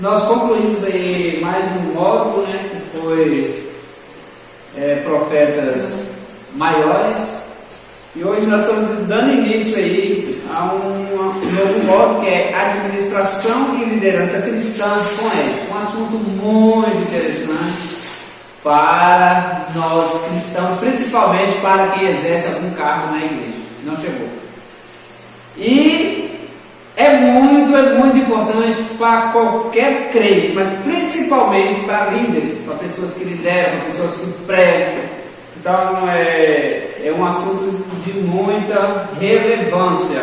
Nós concluímos aí mais um módulo, né, que foi Profetas Maiores, e hoje nós estamos dando início aí a um novo módulo que é Administração e Liderança Cristã com Ética, um assunto muito interessante para nós cristãos, principalmente para quem exerce algum cargo na igreja, não chegou. E é muito importante para qualquer crente, mas principalmente para líderes, para pessoas que lideram, para pessoas que pregam. Então é um assunto de muita relevância.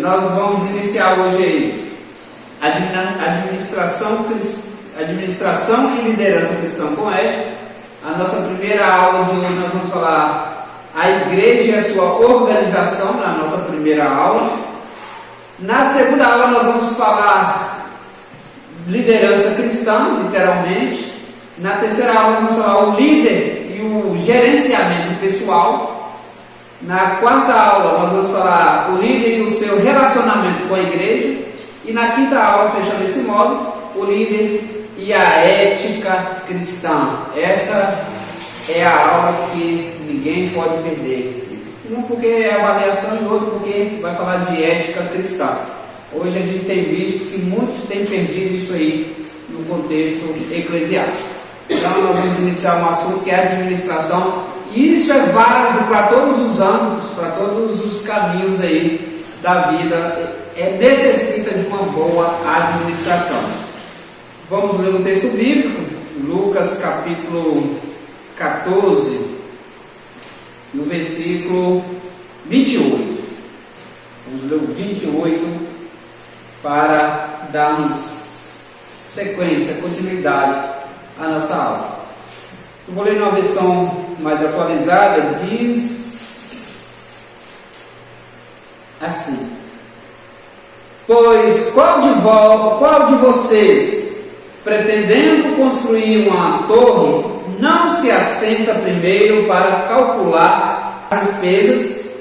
Nós vamos iniciar hoje aí Administração e Liderança Cristã com Ética. A nossa primeira aula de hoje nós vamos falar a igreja e a sua organização, na nossa primeira aula. Na segunda aula nós vamos falar liderança cristã, literalmente. Na terceira aula nós vamos falar o líder e o gerenciamento pessoal. Na quarta aula nós vamos falar o líder e o seu relacionamento com a igreja. E na quinta aula, fechando esse módulo, o líder e a ética cristã. Essa é a aula que ninguém pode perder. Um porque é avaliação e outro porque vai falar de ética cristã. Hoje a gente tem visto que muitos têm perdido isso aí no contexto eclesiástico. Então nós vamos iniciar um assunto que é administração, e isso é válido para todos os âmbitos, para todos os caminhos aí da vida. Necessita de uma boa administração. Vamos ler um texto bíblico, Lucas capítulo 14, no versículo 28. Vamos ler o 28 para darmos sequência, continuidade à nossa aula. Eu vou ler numa versão mais atualizada, diz assim: pois qual de vocês, pretendendo construir uma torre, não se assenta primeiro para calcular as despesas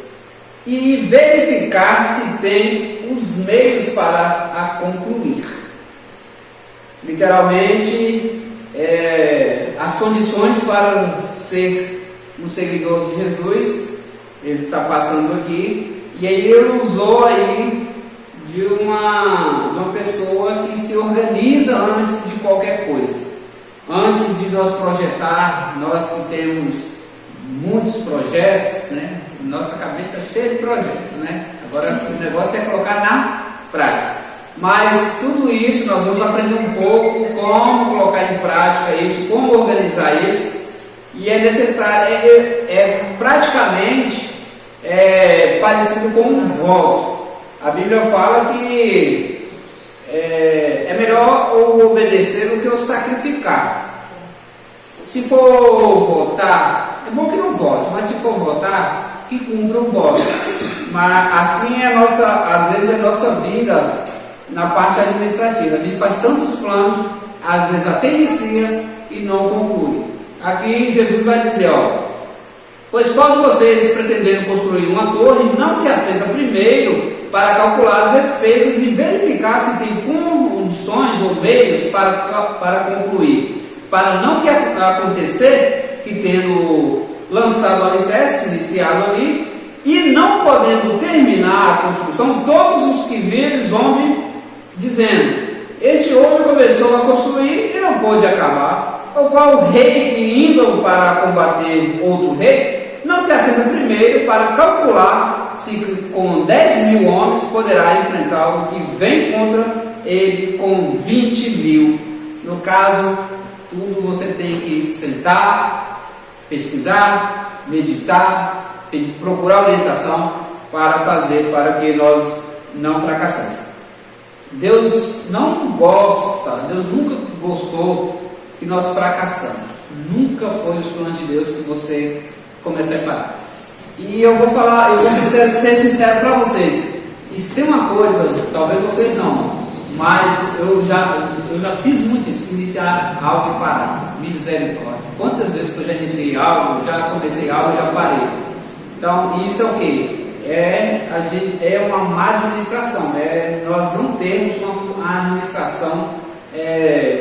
e verificar se tem os meios para a concluir? Literalmente, as condições para ser um seguidor de Jesus, ele está passando aqui, e aí ele usou aí de uma pessoa que se organiza antes de qualquer coisa. Antes de nós projetar, nós que temos muitos projetos, né? Nossa cabeça é cheia de projetos, né? Agora o negócio é colocar na prática. Mas tudo isso nós vamos aprender um pouco como colocar em prática isso, como organizar isso. E é necessário, praticamente parecido com um voto. A Bíblia fala que é melhor o obedecer do que o sacrificar. Se for votar, é bom que não vote, mas se for votar, que cumpra o voto. Mas assim às vezes é a nossa vida na parte administrativa. A gente faz tantos planos, às vezes até inicia e não conclui. Aqui Jesus vai dizer, pois qual de vocês, pretendendo construir uma torre, não se assenta primeiro para calcular as despesas e verificar se tem condições ou meios para concluir, para não que acontecer que, tendo lançado o alicerce, iniciado ali, e não podendo terminar a construção, todos os que viram zombem, dizendo: este homem começou a construir e não pôde acabar. O qual o rei, que indo para combater outro rei, não se assenta primeiro para calcular se com 10.000 homens poderá enfrentar o que vem contra ele com 20.000. No caso, tudo você tem que sentar, pesquisar, meditar, procurar orientação para fazer, para que nós não fracassemos. Deus não gosta, Deus nunca gostou que nós fracassamos. Nunca foi os planos de Deus que você comece a parar. E eu vou ser sincero para vocês. E se tem uma coisa, talvez vocês não, mas eu já fiz muito isso, iniciar algo e parar. Misericórdia. Quantas vezes que eu já iniciei algo, já comecei algo e já parei. Então, isso é o quê? É uma má administração. Nós não temos a administração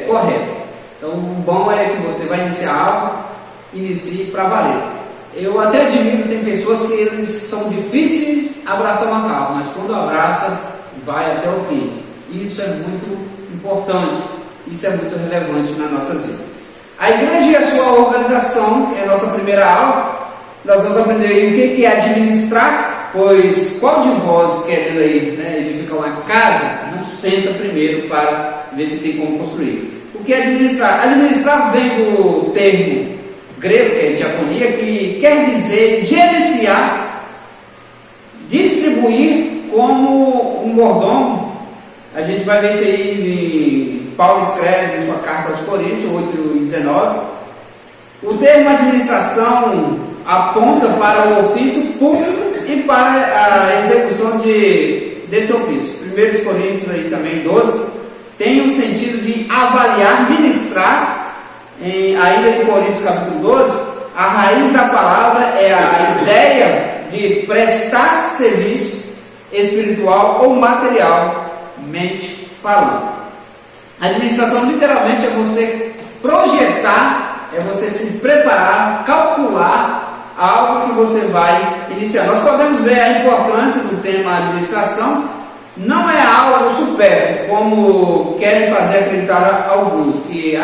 correta. Então, o bom é que você vai iniciar algo, inicie para valer. Eu até admiro, tem pessoas que eles são difíceis de abraçar uma causa, mas quando abraça, vai até o fim. Isso é muito importante, isso é muito relevante na nossa vida. A igreja e a sua organização, que é a nossa primeira aula, nós vamos aprender aí o que é administrar, pois qual de vós querendo aí, edificar uma casa, não senta primeiro para ver se tem como construir. O que é administrar? Administrar vem do termo grego, que é diaconia, que quer dizer gerenciar, distribuir como um mordomo. A gente vai ver isso aí, Paulo escreve em sua carta aos Coríntios, 8:19. O termo administração aponta para o ofício público e para a execução desse ofício. 1 Coríntios aí também, 12, tem o sentido de avaliar, ministrar. Ainda em Coríntios capítulo 12, a raiz da palavra é a ideia de prestar serviço espiritual ou materialmente falando. A administração literalmente é você projetar, é você se preparar, calcular algo que você vai iniciar. Nós podemos ver a importância do tema administração. Não é algo supérfluo, como querem fazer acreditar alguns, que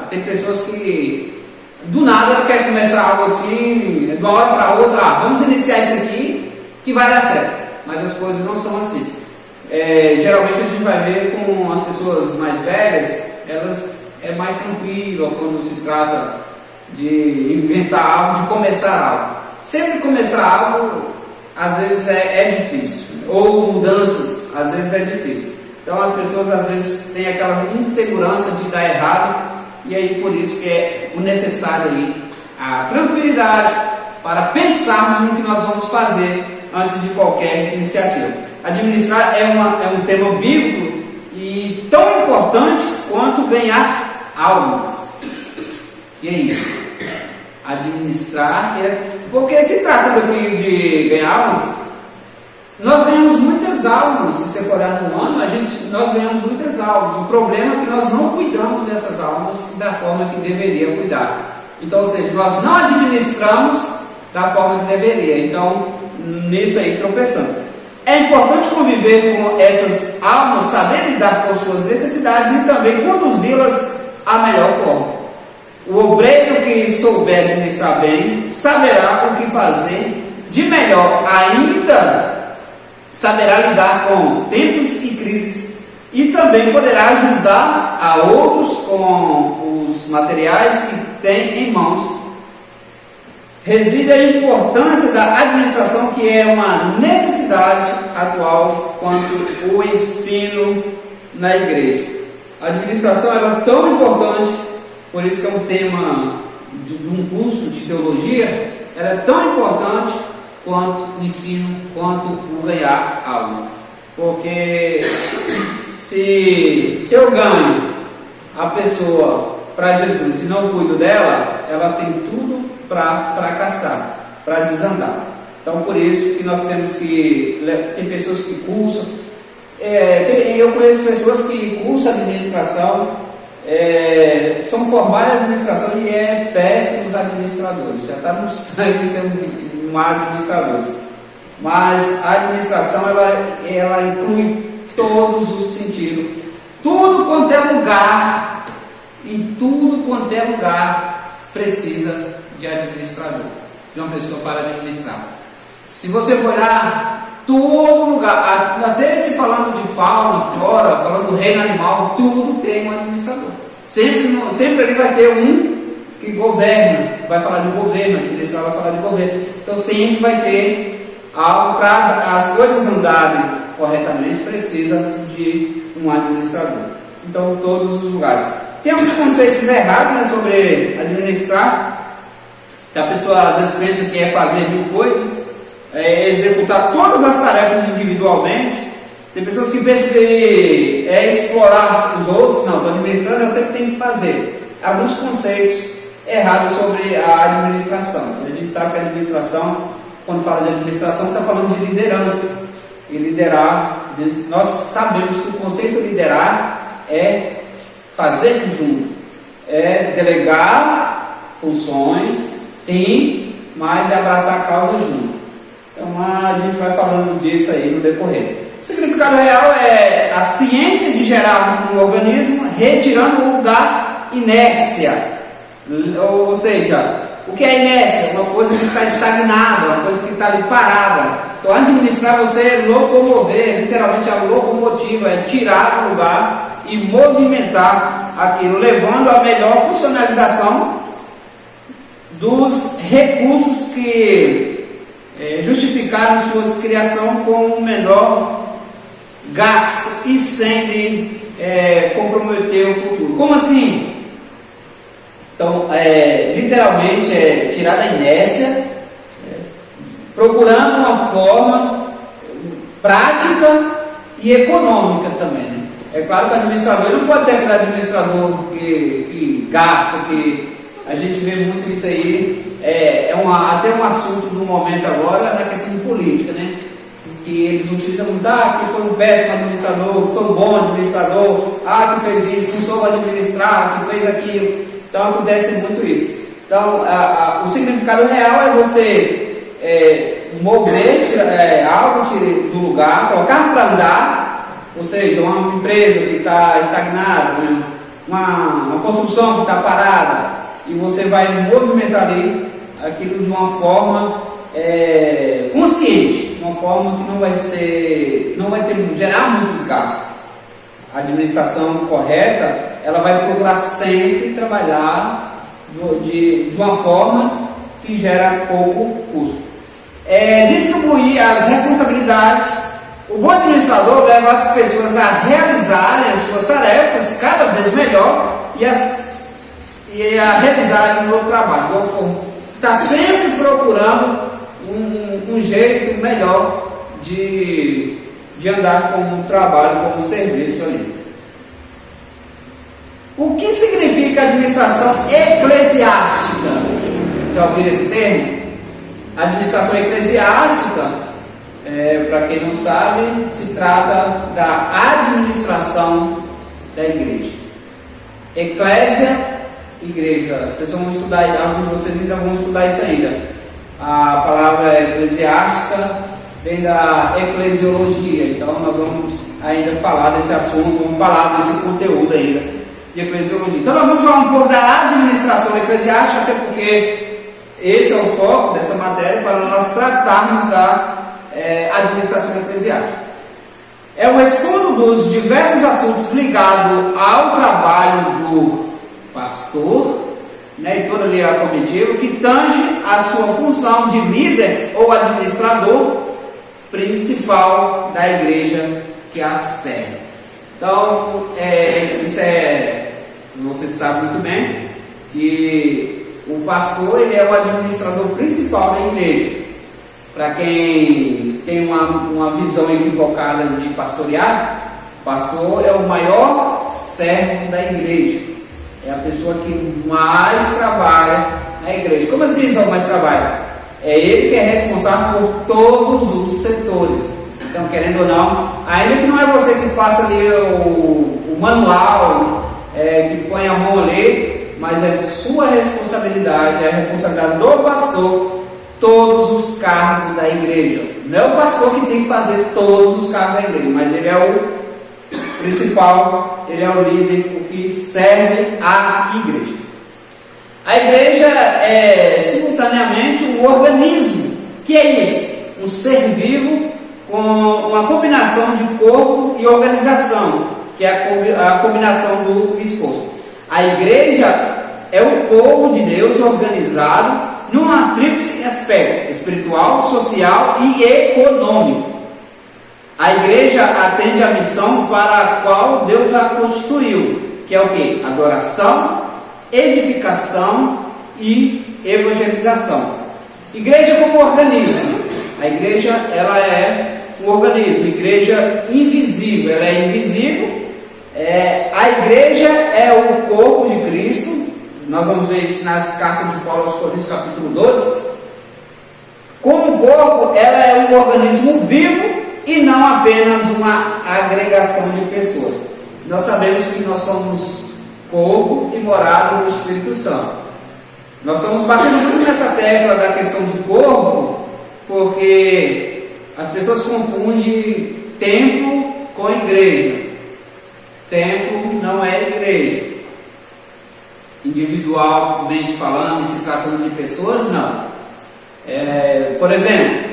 tem pessoas que do nada querem começar algo assim, de uma hora para outra, vamos iniciar isso aqui que vai dar certo. Mas as coisas não são assim. Geralmente a gente vai ver com as pessoas mais velhas, elas é mais tranquilo quando se trata de inventar algo, de começar algo. Sempre começar algo, às vezes é difícil, ou mudanças, às vezes é difícil. Então as pessoas às vezes têm aquela insegurança de dar errado, e aí por isso que é o necessário aí a tranquilidade para pensarmos no que nós vamos fazer antes de qualquer iniciativa. Administrar é um tema bíblico e tão importante quanto ganhar almas. E aí? Administrar porque se trata aqui de ganhar almas, nós ganhamos muitas almas. Se você for olhar no ano, nós ganhamos muitas almas. O problema é que nós não cuidamos dessas almas da forma que deveria cuidar. Então, ou seja, nós não administramos da forma que deveria. Então, nisso aí tropeçamos. É importante conviver com essas almas, saber lidar com suas necessidades e também conduzi-las à melhor forma. O obreiro que souber administrar bem, saberá o que fazer de melhor ainda, saberá lidar com tempos e crises e também poderá ajudar a outros com os materiais que tem em mãos. Reside a importância da administração, que é uma necessidade atual quanto o ensino na igreja. A administração é tão importante, por isso que é um tema de um curso de teologia, ela é tão importante quanto o ensino, quanto o ganhar algo. Porque se eu ganho a pessoa para Jesus e não cuido dela, ela tem tudo para fracassar, para desandar. Então por isso que nós temos que, tem pessoas que cursam, eu conheço pessoas que cursam administração, são formadas em administração e péssimos administradores, já está no sangue ser um mau administrador. Mas a administração ela inclui todos os sentidos, tudo quanto é lugar, em tudo quanto é lugar precisa de administrador, de uma pessoa para administrar. Se você for olhar todo lugar, até se falando de fauna, flora, falando do reino animal, tudo tem um administrador. Sempre ali vai ter um que governa, vai falar de governo, administrar vai falar de governo. Então sempre vai ter algo para as coisas andarem corretamente, precisa de um administrador. Então todos os lugares. Tem alguns conceitos errados, sobre administrar, que a pessoa às vezes pensa que é fazer mil coisas, executar todas as tarefas individualmente. Tem pessoas que pensam que é explorar os outros. Não, estou administrando, eu sempre tenho que fazer. Alguns conceitos errados sobre a administração. A gente sabe que a administração, quando fala de administração, está falando de liderança. E liderar, nós sabemos que o conceito de liderar é fazer junto, é delegar funções, sim, mas é abraçar a causa junto. Então a gente vai falando disso aí no decorrer. O significado real é a ciência de gerar um organismo retirando-o da inércia. Ou seja, o que é inércia? Uma coisa que está estagnada, uma coisa que está ali parada. Então, administrar você é locomover, literalmente a locomotiva, é tirar do lugar e movimentar aquilo, levando à melhor funcionalização dos recursos que justificaram sua criação com o menor gasto e sem comprometer o futuro. Como assim? Então, literalmente é tirar da inércia, procurando uma forma prática e econômica também. Né? É claro que o administrador não pode ser aquele administrador que gasta, que a gente vê muito isso aí, até um assunto do momento agora na questão de política, né? Que eles utilizam muito, que foi um péssimo administrador, que foi um bom administrador, que fez isso, não soube administrar, que fez aquilo. Então acontece muito isso. Então o significado real é você mover algo do lugar, colocar para andar, ou seja, uma empresa que está estagnada, né? uma construção que está parada, e você vai movimentar ali aquilo de uma forma consciente, uma forma que não vai gerar muitos gastos. A administração correta, ela vai procurar sempre trabalhar de uma forma que gera pouco custo. Distribuir as responsabilidades. O bom administrador leva as pessoas a realizarem as suas tarefas cada vez melhor e a realizarem o trabalho. Está sempre procurando um jeito melhor de andar com o trabalho, com o serviço ali. O que significa administração eclesiástica? Já ouviram esse termo? Administração eclesiástica, para quem não sabe, se trata da administração da igreja. Eclésia, igreja. Vocês vão estudar, alguns de vocês ainda vão estudar isso ainda. A palavra eclesiástica vem da eclesiologia. Então nós vamos ainda falar desse assunto, vamos falar desse conteúdo ainda de eclesiologia. Então nós vamos falar um pouco da administração eclesiástica, até porque esse é o foco dessa matéria para nós tratarmos da administração eclesiástica. É o estudo dos diversos assuntos ligados ao trabalho do pastor, né, e toda ali a comitiva, que tange a sua função de líder ou administrador principal da igreja que a serve. Então, você sabe muito bem que o pastor ele é o administrador principal da igreja. Para quem tem uma visão equivocada de pastorear, o pastor é o maior servo da igreja. É a pessoa que mais trabalha na igreja. Como assim só mais trabalha? É ele que é responsável por todos os setores. Então, querendo ou não, ainda que não é você que faça ali o manual, que põe a mão ali, mas é sua responsabilidade, é a responsabilidade do pastor, todos os cargos da igreja. Não é o pastor que tem que fazer todos os cargos da igreja, mas ele é o principal, ele é o líder, o que serve à igreja. A igreja é simultaneamente um organismo. Que é isso? Um ser vivo com uma combinação de corpo e organização, que é a combinação do esforço. A igreja é o povo de Deus organizado num tríplice aspecto: espiritual, social e econômico. A igreja atende à missão para a qual Deus a constituiu, que é o que? Adoração, edificação e evangelização. Igreja como organismo. A igreja ela é um organismo, igreja invisível, ela é invisível. A igreja é o corpo de Cristo. Nós vamos ver isso nas cartas de Paulo aos Coríntios, capítulo 12. Como corpo, ela é um organismo vivo e não apenas uma agregação de pessoas. Nós sabemos que nós somos corpo e morada do Espírito Santo. Nós estamos batendo muito nessa tecla da questão do corpo, porque as pessoas confundem templo com igreja. Templo não é igreja. Individualmente falando e se tratando de pessoas, não. Por exemplo,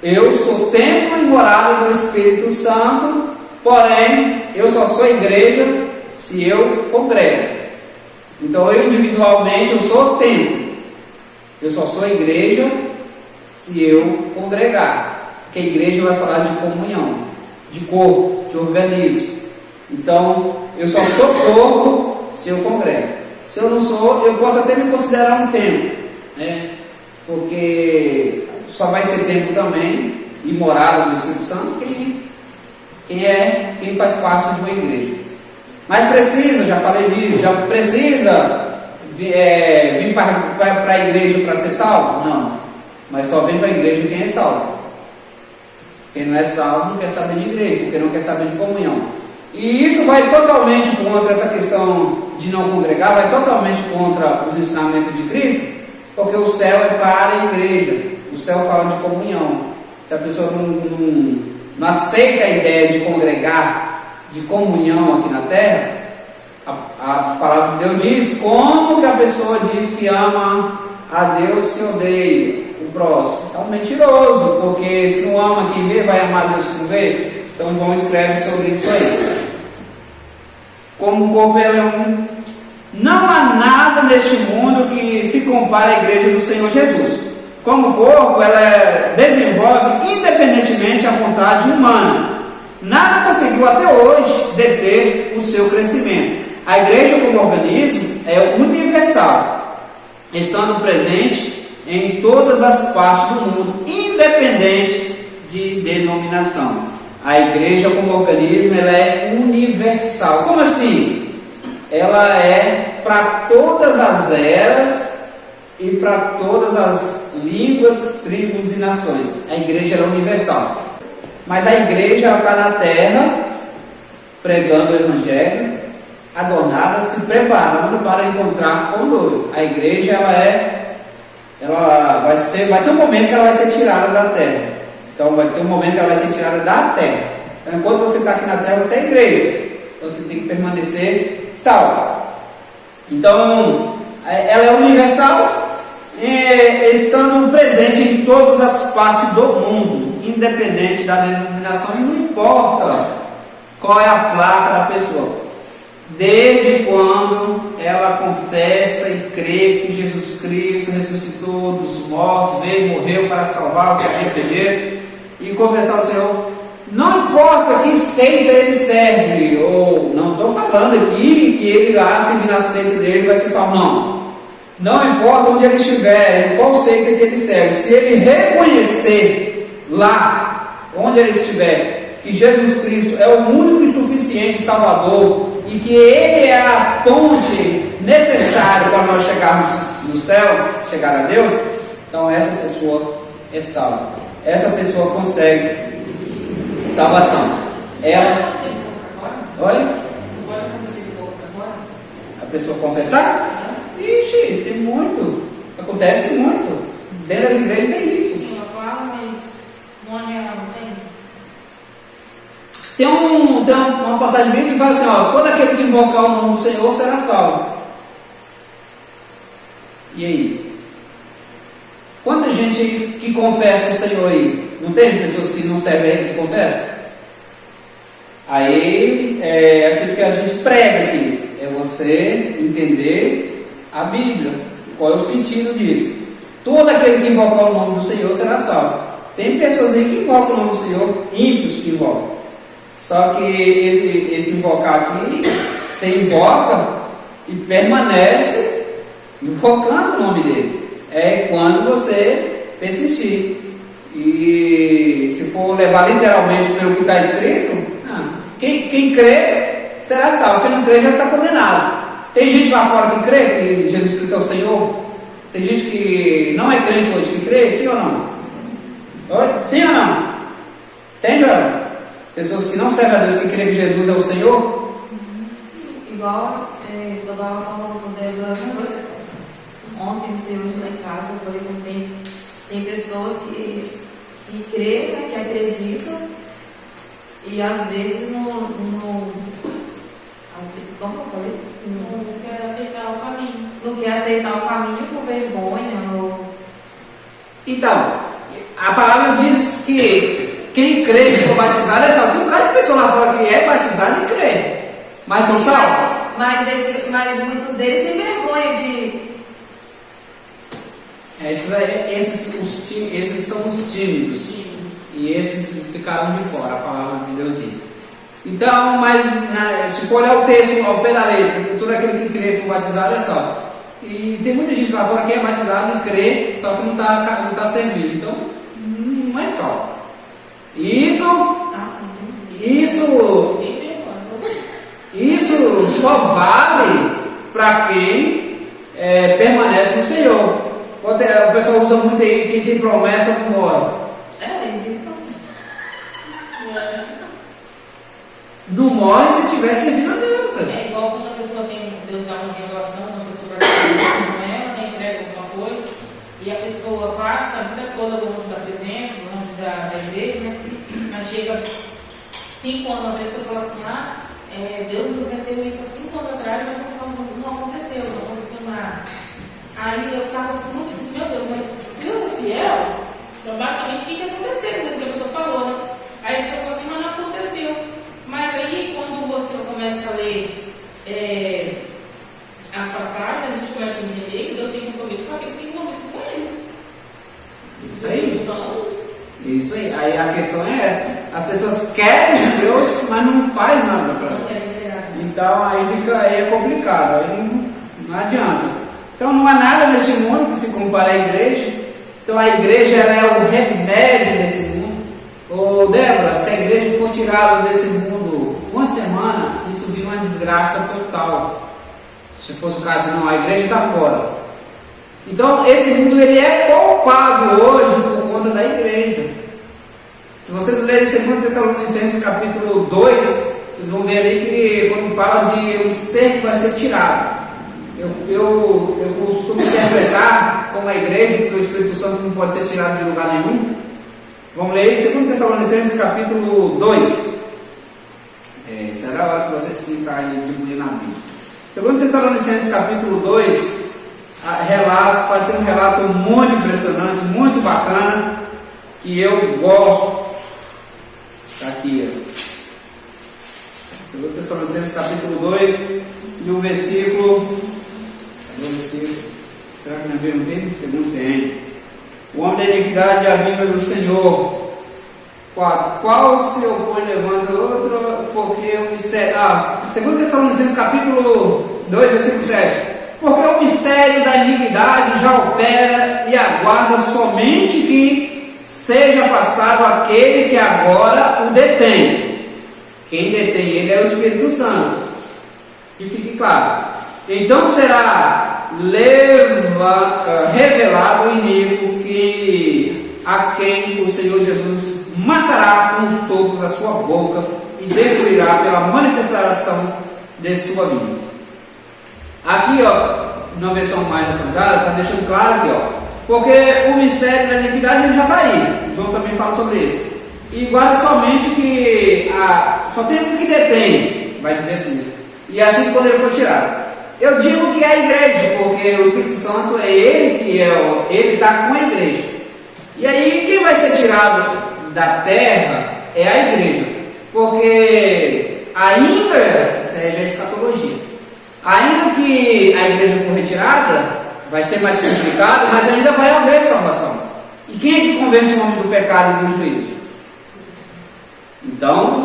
eu sou templo e morada do Espírito Santo, porém eu só sou igreja se eu congrego. Então eu individualmente eu sou templo, eu só sou igreja se eu congregar, porque a igreja vai falar de comunhão, de corpo, de organismo. Então eu só sou corpo se eu congrego. Se eu não sou, eu posso até me considerar um templo, né? Porque só vai ser templo também e morada do Espírito Santo quem faz parte de uma igreja. Mas precisa, já falei disso, já precisa vir para a igreja para ser salvo? Não, mas só vem para a igreja quem é salvo. Quem não é salvo não quer saber de igreja, porque não quer saber de comunhão. E isso vai totalmente contra essa questão de não congregar, vai totalmente contra os ensinamentos de Cristo, porque o céu é para a igreja, o céu fala de comunhão. Se a pessoa não aceita a ideia de congregar, de comunhão aqui na terra, a palavra de Deus diz: como que a pessoa diz que ama a Deus se odeia o próximo? É um mentiroso, porque se não ama quem vê, vai amar Deus que não vê. Então João escreve sobre isso aí. Como o corpo é um, não há nada neste mundo que se compare à igreja do Senhor Jesus. Como corpo, ela desenvolve independentemente a vontade humana. Nada conseguiu até hoje deter o seu crescimento. A igreja como organismo é universal, estando presente em todas as partes do mundo, independente de denominação. A igreja como organismo ela é universal. Como assim? Ela é para todas as eras e para todas as línguas, tribos e nações. A igreja é universal. Mas a igreja está na terra, pregando o evangelho, adornada, se preparando para encontrar com o noivo. A igreja vai ter um momento que ela vai ser tirada da terra. Então vai ter um momento que ela vai ser tirada da terra. Então enquanto você está aqui na terra, você é igreja. Então você tem que permanecer salvo. Então ela é universal, estando presente em todas as partes do mundo, independente da denominação, e não importa qual é a placa da pessoa, desde quando ela confessa e crê que Jesus Cristo ressuscitou dos mortos, veio, morreu para salvar o que arrepender e confessar ao Senhor. Não importa que seita ele serve, ou não estou falando aqui que ele lá, seguindo a seita dele, vai ser salvo, não importa onde ele estiver, qual seita que ele serve, se ele reconhecer lá, onde ele estiver, que Jesus Cristo é o único e suficiente Salvador, e que Ele é a ponte necessária para nós chegarmos no céu, chegar a Deus, então essa pessoa é salva. Essa pessoa consegue salvação. Ela... Oi? A pessoa confessar? Ixi, tem muito. Acontece muito. Dentro das igrejas tem isso. Sim, ela fala, mas não é real, não tem? Tem uma passagem bíblica que fala assim, todo aquele que invocar o nome do Senhor será salvo. E aí? Quanta gente que confessa o Senhor aí? Não tem pessoas que não servem a Ele que confessam? Aí é aquilo que a gente prega aqui, é você entender a Bíblia, qual é o sentido disso. Todo aquele que invocar o nome do Senhor será salvo. Tem pessoas aí que invocam o nome do Senhor, ímpios que invocam. Só que esse invocar aqui, você invoca e permanece invocando o nome dele. É quando você persistir. E se for levar literalmente pelo que está escrito, quem crê será salvo. Quem não crê já está condenado. Tem gente lá fora que crê que Jesus Cristo é o Senhor? Tem gente que não é crente hoje que crê, sim ou não? Oi? Sim ou não? Tem, Joel? Pessoas que não servem a Deus, que creem que Jesus é o Senhor? Sim, igual eu estava falando com o Débora, ontem, não sei, hoje lá em casa, eu falei que tem pessoas que creem, né, que acreditam, e às vezes como eu falei? Não quer aceitar o caminho. Não quer aceitar o caminho por vergonha. Então, a palavra diz que quem crê e for batizado é salvo. Tem um cara de pessoa lá fora que é batizado e crê, mas são salvos. Mas muitos deles têm vergonha de. Esses são os tímidos. E esses ficaram de fora, a palavra de Deus diz. Então, mas se for olhar o texto ao pé da letra, todo aquele que crê e for batizado é salvo. E tem muita gente lá fora que é batizado e crê, só que não está servindo. Então, não é salvo. Isso só vale para quem permanece no Senhor. O pessoal usa muito aí, quem tem promessa não morre. Não morre se tiver servindo a Deus. É igual quando a pessoa Deus dá uma revelação, uma pessoa vai fazer com ela, entrega alguma coisa, e a pessoa passa a vida toda longe da presença, longe da igreja, né? Mas chega 5 anos atrás e fala assim, Deus me prometeu isso há 5 anos atrás, mas não aconteceu nada. Aí eu ficava muito assim, meu Deus, mas se Deus é fiel, então basicamente tinha que acontecer, o que a pessoa falou, né? Aí a pessoa falou assim, mas não aconteceu. Mas aí, quando você começa a ler as passagens, a gente começa a entender que Deus tem compromisso com aqueles que têm compromisso com Ele. Isso aí. Então, isso aí. Aí a questão as pessoas querem Deus, mas não faz nada para Deus. Então aí é complicado, aí não adianta. Então não há nada nesse mundo que se compare à igreja. Então a igreja ela é o remédio desse mundo. Ô Débora, se a igreja for tirada desse mundo uma semana, isso vira uma desgraça total. Se fosse o caso, não, a igreja está fora. Então esse mundo ele é poupado hoje por conta da igreja. Se vocês lerem 2 Tessalonicenses capítulo 2, vocês vão ver ali que quando fala de um ser que vai ser tirado. Eu costumo interpretar como a igreja, que o Espírito Santo não pode ser tirado de lugar nenhum. Vamos ler 2 Tessalonicenses capítulo 2. Será a hora que vocês ficarem de manhã na Bíblia. 2 Tessalonicenses capítulo 2 faz um relato muito impressionante, muito bacana, que eu gosto. Está aqui. 2 Tessalonicenses capítulo 2 e o versículo. Cadê o versículo? Será que na Bíblia não tem? Você não tem. O homem da iniquidade é a vinda do Senhor. 4. Qual se opõe levanta outro, porque o mistério. 2 Tessalonicenses capítulo 2, versículo 7. Porque o mistério da iniquidade já opera e aguarda somente que seja afastado aquele que agora o detém. Quem detém ele é o Espírito Santo. Que fique claro. Então será revelado o iníquo a quem o Senhor Jesus matará com o sopro da sua boca e destruirá pela manifestação de sua vida. Aqui, na versão mais atualizada, está deixando claro aqui, porque o mistério da iniquidade ele já está aí. João também fala sobre isso. E guarda somente que só tem um que detém, vai dizer assim. E assim quando ele for tirado. Eu digo que é a igreja, porque o Espírito Santo é ele que ele está com a igreja. E aí quem vai ser tirado da terra é a igreja, porque ainda, isso aí já é escatologia, ainda que a igreja for retirada, vai ser mais complicado, mas ainda vai haver salvação. E quem é que convence o homem do pecado e do juízo? Então,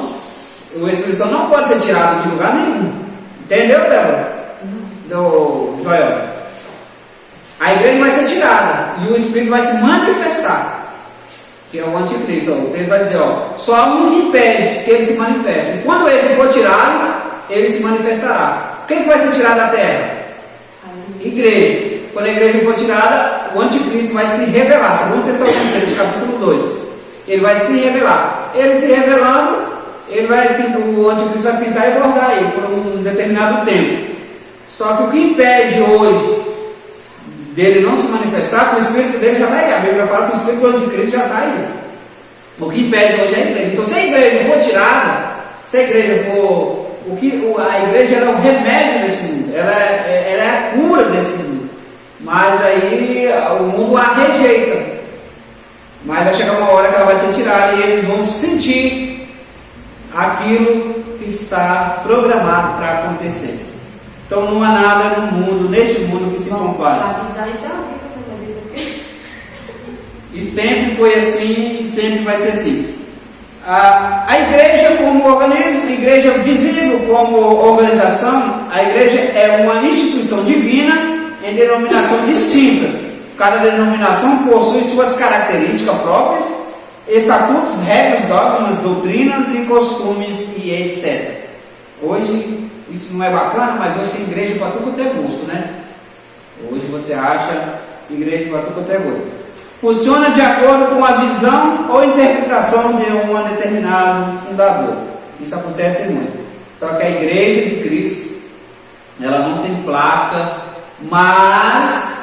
o Espírito Santo não pode ser tirado de lugar nenhum. Entendeu, Débora? Do Joel. A igreja vai ser tirada e o Espírito vai se manifestar, que é o anticristo. O texto vai dizer, só um que impede que ele se manifeste. E quando esse for tirado, ele se manifestará. Quem que vai ser tirado da terra? Igreja. Quando a igreja for tirada, o anticristo vai se revelar. 2 Tessalonicenses capítulo 2. Ele vai se revelar. Ele se revelando, o anticristo vai pintar e bordar ele por um determinado tempo. Só que o que impede hoje dele não se manifestar, que o espírito dele já está aí. A Bíblia fala que o espírito do anticristo já está aí. O que impede hoje é a igreja. Então, se a igreja for tirada, se a igreja for... a igreja era o remédio desse mundo, ela é a cura desse mundo. Mas aí o mundo a rejeita. Mas vai chegar uma hora que ela vai ser tirada e eles vão sentir aquilo que está programado para acontecer. Então não há nada no mundo, neste mundo, que se compare. E sempre foi assim, e sempre vai ser assim. A igreja como organismo, a igreja visível como organização, a igreja é uma instituição divina em denominações distintas. Cada denominação possui suas características próprias, estatutos, regras, dogmas, doutrinas e costumes e etc. Hoje isso não é bacana, mas hoje tem igreja para tudo quanto é gosto, né? Hoje você acha igreja para tudo quanto é gosto. Funciona de acordo com a visão ou interpretação de um determinado fundador. Isso acontece muito. Só que a igreja de Cristo, ela não tem placa, mas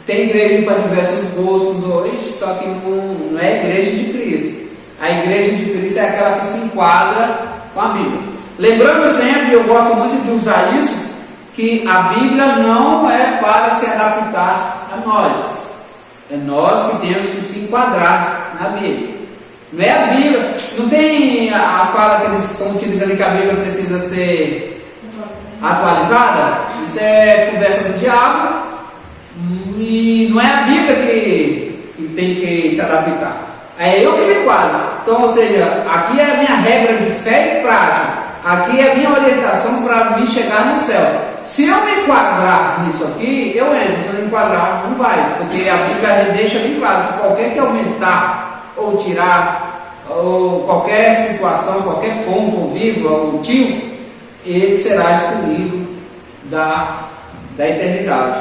tem igreja para diversos gostos hoje, só que não é a igreja de Cristo. A igreja de Cristo é aquela que se enquadra com a Bíblia. Lembrando sempre, eu gosto muito de usar isso, que a Bíblia não é para se adaptar a nós. É nós que temos que se enquadrar na Bíblia. Não é a Bíblia. Não tem a fala que eles estão utilizando ali que a Bíblia precisa ser atualizada? Isso é conversa do diabo. E não é a Bíblia que tem que se adaptar. É eu que me enquadro. Então, ou seja, aqui é a minha regra de fé e prática. Aqui é a minha orientação para mim chegar no céu. Se eu me enquadrar nisso aqui, eu entro. Se eu me enquadrar, não vai. Porque a Bíblia deixa bem claro que qualquer que aumentar ou tirar, ou qualquer situação, qualquer ponto ou vírgula ou tio, ele será excluído da eternidade,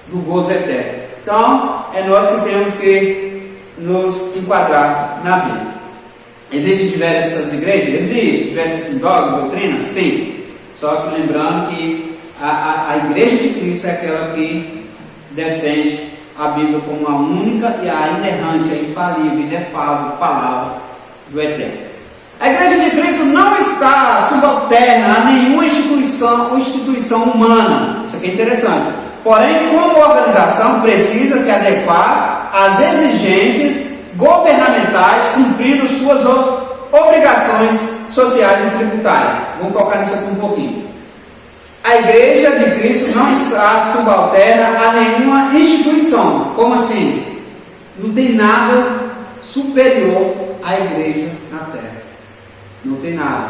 do gozo eterno. Então, é nós que temos que nos enquadrar na Bíblia. Existem diversas igrejas? Existem. Diversas dogmas, doutrinas? Sim. Só que lembrando que a igreja de Cristo é aquela que defende a Bíblia como a única e a inerrante, a infalível, inefável palavra do Eterno. A igreja de Cristo não está subalterna a nenhuma instituição humana. Isso aqui é interessante. Porém, como organização, precisa se adequar às exigências governamentais, cumprindo suas obrigações sociais e tributárias. Vamos focar nisso aqui um pouquinho. A igreja de Cristo não está subalterna a nenhuma instituição. Como assim? Não tem nada superior à igreja na terra. Não tem nada.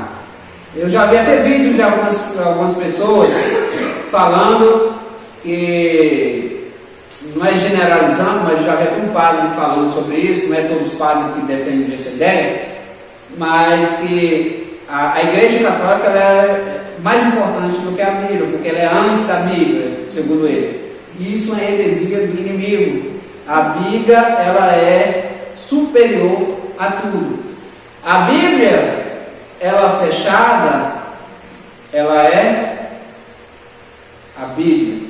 Eu já vi até vídeos de algumas pessoas falando que, não é generalizando, mas já vi até um padre falando sobre isso, não é todos os padres que defendem essa ideia, mas que a igreja católica ela é mais importante do que a Bíblia, porque ela é antes da Bíblia, segundo ele. Isso é heresia do inimigo. A Bíblia ela é superior a tudo. A Bíblia, ela fechada, ela é a Bíblia.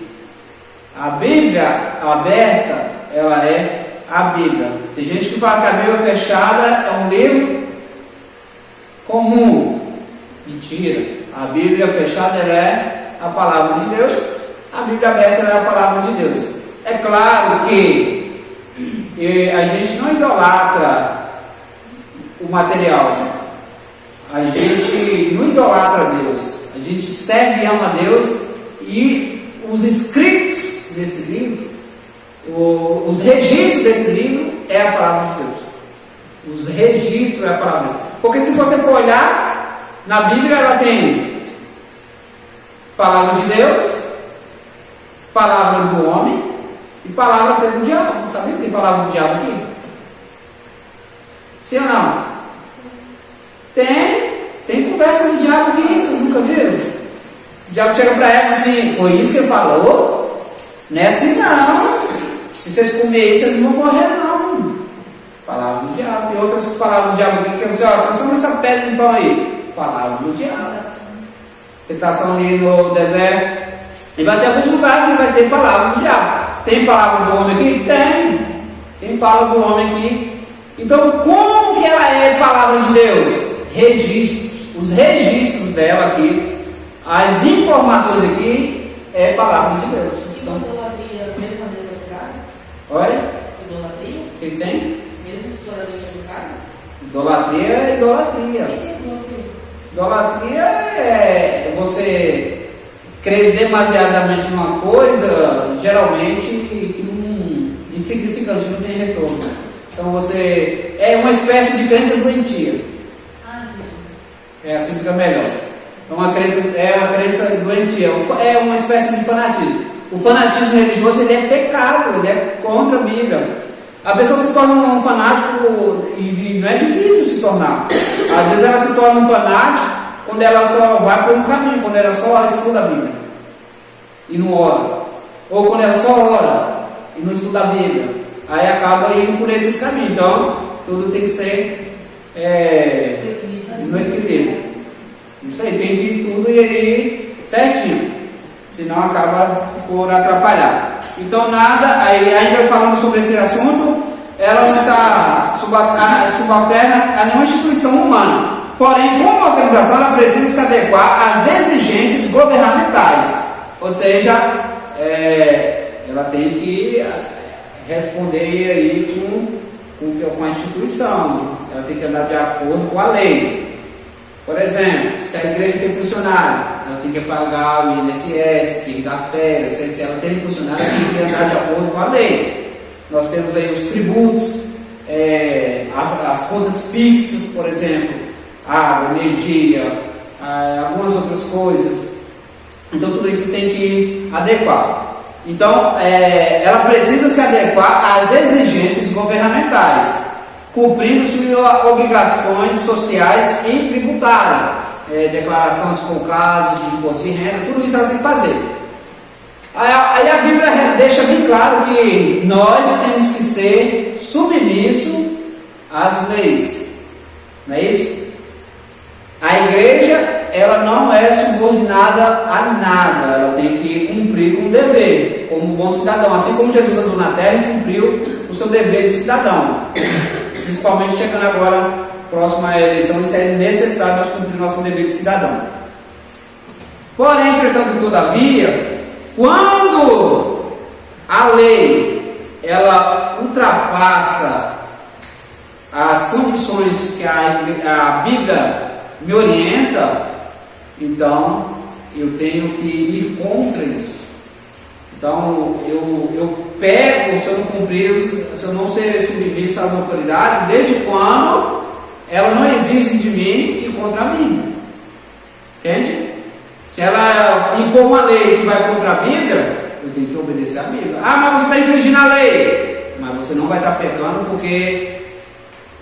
A Bíblia aberta, ela é a Bíblia. Tem gente que fala que a Bíblia fechada é um livro comum. Mentira. A Bíblia fechada ela é a palavra de Deus. A Bíblia aberta ela é a palavra de Deus. É claro que a gente não idolatra o material. A gente não idolatra Deus. A gente serve e ama Deus. E os escritos desse livro, os registros desse livro é a palavra de Deus. Os registros é a palavra de Deus. Porque se você for olhar na Bíblia, ela tem palavra de Deus, palavra do homem e palavra do diabo. Sabia que tem palavra do diabo aqui? Sim ou não? Tem conversa do diabo aqui, vocês nunca viram? O diabo chega para ela assim, foi isso que ele falou? Não é assim não. Se vocês comerem isso, vocês não vão morrer não. Palavra do diabo. Tem outras palavras do diabo aqui que você, ó, transforma essa pedra em pão aí. Palavra do diabo. Tentação ali no deserto. E vai ter alguns lugares que vai ter palavra do diabo. Tem palavra do homem aqui? Tem. Quem fala do homem aqui? Então, como que ela é palavra de Deus? Registros. Os registros dela aqui, as informações aqui, é palavra de Deus. Então, idolatria, mesmo quando Deus é pecado? Oi? Idolatria? O que tem? Mesmo se for Deus é pecado? Idolatria é idolatria. O que é idolatria? Idolatria é você crer demasiadamente numa coisa, geralmente, que não, insignificante, não tem retorno. Então você é uma espécie de crença doentia. É assim fica melhor. É uma crença doentia, é uma espécie de fanatismo. O fanatismo religioso ele é pecado, ele é contra a Bíblia. A pessoa se torna um fanático e não é difícil se tornar. Às vezes ela se torna um fanático quando ela só vai por um caminho, quando ela só estuda a Bíblia e não ora. Ou quando ela só ora e não estuda a Bíblia. Aí acaba indo por esses caminhos. Então, tudo tem que ser no equilíbrio. Isso aí, tem que ir tudo e ir certinho. Senão acaba por atrapalhar. Então nada, aí ainda falando sobre esse assunto, ela não está subalterna a nenhuma instituição humana. Porém, como organização, ela precisa se adequar às exigências governamentais. Ou seja, ela tem que responder aí com a instituição. Ela tem que andar de acordo com a lei. Por exemplo, se a igreja tem funcionário, ela tem que pagar o INSS, tem que dar férias. Se ela tem funcionário, ela tem que andar de acordo com a lei. Nós temos aí os tributos, as contas fixas, por exemplo, água, energia, algumas outras coisas. Então tudo isso tem que adequar. Então ela precisa se adequar às exigências governamentais, cumprindo suas obrigações sociais e tributárias, declaração se for o caso, de imposto de renda, tudo isso ela tem que fazer. Aí a Bíblia deixa bem claro que nós temos que ser submissos às leis, não é isso? A igreja, ela não é subordinada a nada, ela tem que cumprir com o dever, como um bom cidadão, assim como Jesus andou na terra e cumpriu o seu dever de cidadão. Principalmente chegando agora próximo à eleição, isso é necessário nós cumprir nosso dever de cidadão. Porém, entretanto, todavia, quando a lei ela ultrapassa as condições que a Bíblia me orienta, então eu tenho que ir contra isso. Então eu pego, se eu não cumprir, se eu não ser submisso às autoridades, desde quando ela não exige de mim e contra mim. Entende? Se ela impor uma lei que vai contra a Bíblia, eu tenho que obedecer à Bíblia. Ah, mas você está infringindo a lei. Mas você não vai estar pecando porque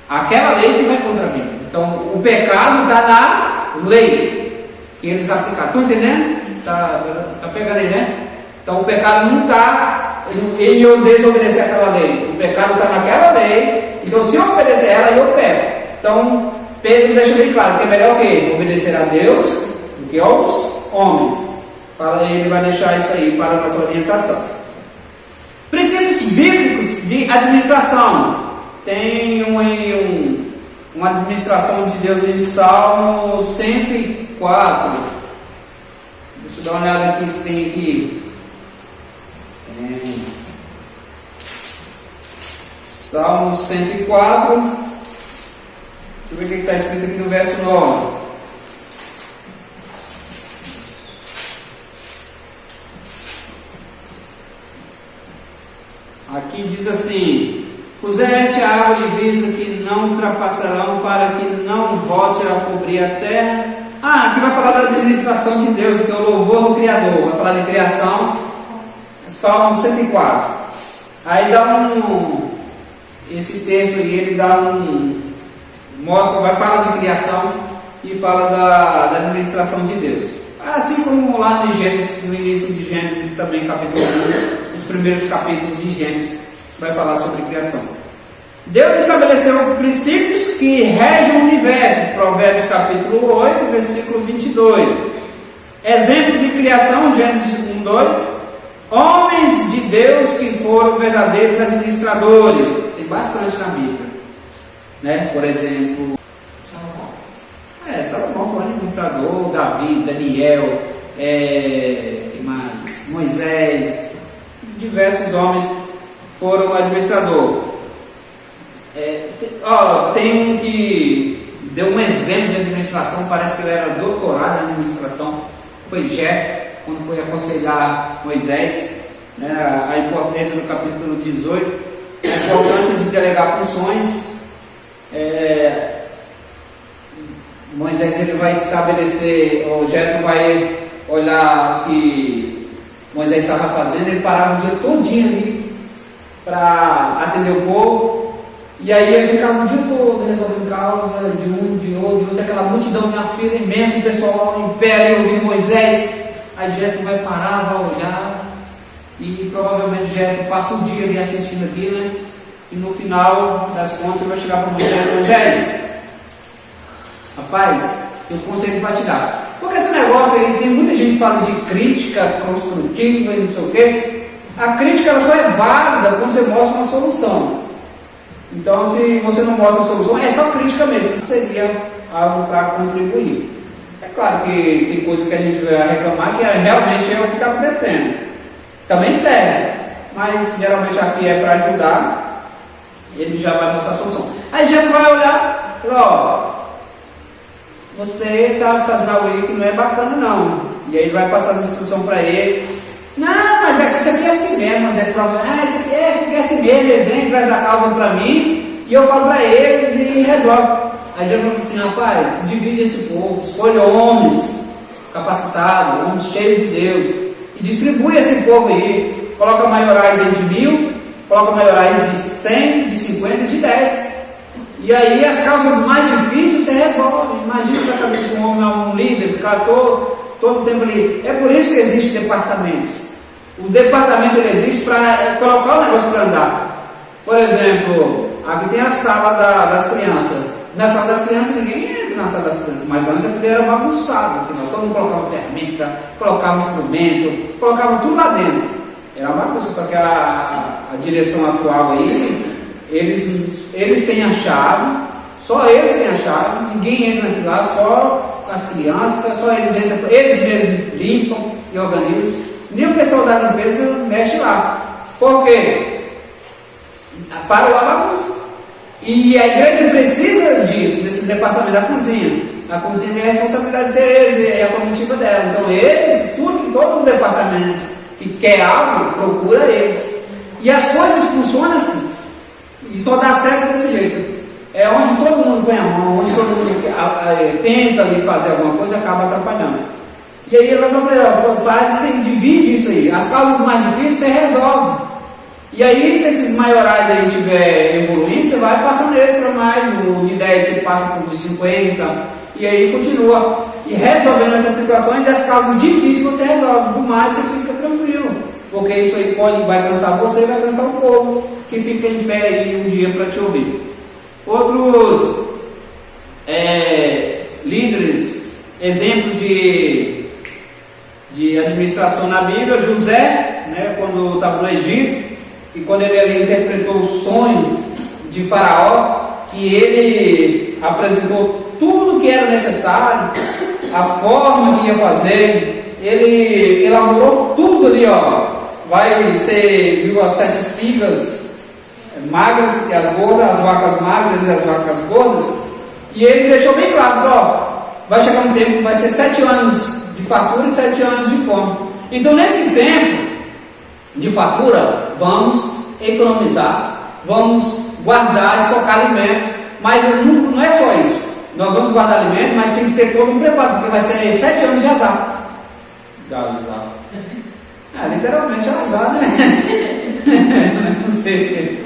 aquela lei que vai contra a Bíblia. Então o pecado está na lei que eles aplicaram. Estão entendendo? Tá pegando aí, né? Então o pecado não está em eu desobedecer aquela lei. O pecado está naquela lei. Então se eu obedecer ela, eu pego. Então Pedro deixa bem claro que é melhor o quê? Obedecer a Deus do que aos homens. Ele vai deixar isso aí para a nossa orientação. Princípios bíblicos de administração. Tem uma administração de Deus em Salmo 104. Deixa eu dar uma olhada aqui se tem aqui. Salmo 104. Deixa eu ver o que está escrito aqui no verso 9. Aqui diz assim: puseste a água divisa que não ultrapassarão, para que não volte a cobrir a terra. Aqui vai falar da administração de Deus, que é o louvor do Criador. Vai falar de criação, Salmo 104. Aí dá esse texto aí, ele mostra, vai falar de criação e fala da administração de Deus. Assim como lá no Gênesis, no início de Gênesis, também capítulo 1, os primeiros capítulos de Gênesis, vai falar sobre criação. Deus estabeleceu princípios que regem o universo. Provérbios capítulo 8, versículo 22. Exemplo de criação, Gênesis 1, 2. Homens de Deus que foram verdadeiros administradores. Tem bastante na Bíblia, né? Por exemplo, Salomão foi administrador, Davi, Daniel, quem mais? Moisés, diversos homens foram administrador. Tem um que deu um exemplo de administração, parece que ele era doutorado em administração, foi Jetro, quando foi aconselhar Moisés, né, a importância no capítulo 18, a importância de delegar funções. Moisés ele vai estabelecer, o Jetro vai olhar o que Moisés estava fazendo, ele parava o dia todinho ali para atender o povo, e aí ele ficava o dia todo resolvendo causa de um, de outro, aquela multidão, uma fila imensa, o pessoal em pé ali ouvindo Moisés. Aí Jetro vai parar, vai olhar, e provavelmente Jetro passa um dia ali assistindo aquilo, né? E no final das contas ele vai chegar para Moisés: Moisés, rapaz, eu conselho para te dar. Porque esse negócio aí, tem muita gente que fala de crítica construtiva e não sei o quê. A crítica ela só é válida quando você mostra uma solução. Então, se você não mostra a solução, é só crítica mesmo. Isso seria algo para contribuir. É claro que tem coisas que a gente vai reclamar que realmente é o que está acontecendo. Também serve, mas geralmente aqui é para ajudar. Ele já vai mostrar a solução. Aí a gente vai olhar e falar: você está fazendo algo aí que não é bacana não. E aí vai passar a instrução para ele. Não, mas isso aqui é assim mesmo. Mas ele fala: isso aqui é assim mesmo. Eles vêm, traz a causa para mim, e eu falo para eles e resolve. Aí Deus falou assim: rapaz, divide esse povo, escolha homens capacitados, homens cheios de Deus, e distribui esse povo aí. Coloca maiorais aí de 1000, coloca maiorais de 100, de 50, de 10. E aí as causas mais difíceis você resolve. Imagina que a cabeça de um homem, um líder, ficar todo o tempo ali. É por isso que existem departamentos. O departamento ele existe para colocar o negócio para andar. Por exemplo, aqui tem a sala das crianças. Na sala das crianças ninguém entra na sala das crianças, mas antes aquilo era bagunçado. Todo mundo colocava ferramenta, colocava instrumento, colocava tudo lá dentro. Era uma bagunça, só que a direção atual aí, eles têm a chave, só eles têm a chave, ninguém entra naquilo lá, só as crianças, só eles entram, eles mesmos limpam e organizam. Nem o pessoal da limpeza mexe lá. Por quê? Para lá a bagunça. E a igreja precisa disso, desses departamentos da cozinha. A cozinha é a responsabilidade de Tereza e a comitiva dela. Então eles, todo o departamento que quer algo, procura eles. E as coisas funcionam assim. E só dá certo desse jeito. É onde todo mundo põe a mão, onde todo mundo tenta ali fazer alguma coisa, acaba atrapalhando. E aí ele vai falar: faz isso aí, divide isso aí. As causas mais difíceis você resolve. E aí, se esses maiorais aí estiver evoluindo, você vai passando eles para mais. O de 10 você passa para o de 50. E aí continua. E resolvendo essas situações, as causas difíceis você resolve. Do mais você fica tranquilo. Porque isso aí vai cansar você e vai cansar o povo que fica em pé aí um dia para te ouvir. Outros líderes, exemplos de administração na Bíblia: José, né, quando estava no Egito, e quando ele ali interpretou o sonho de Faraó, que ele apresentou tudo que era necessário, a forma que ia fazer, ele elaborou tudo ali, vai ser, viu, as 7 espigas magras e as gordas, as vacas magras e as vacas gordas, e ele deixou bem claro: vai chegar um tempo que vai ser 7 anos de fartura e 7 anos de fome. Então, nesse tempo de fartura, vamos economizar, vamos guardar, estocar alimentos, mas não é só isso. Nós vamos guardar alimentos, mas tem que ter todo um preparo, porque vai ser 7 anos de azar. Literalmente azar, né? Não sei.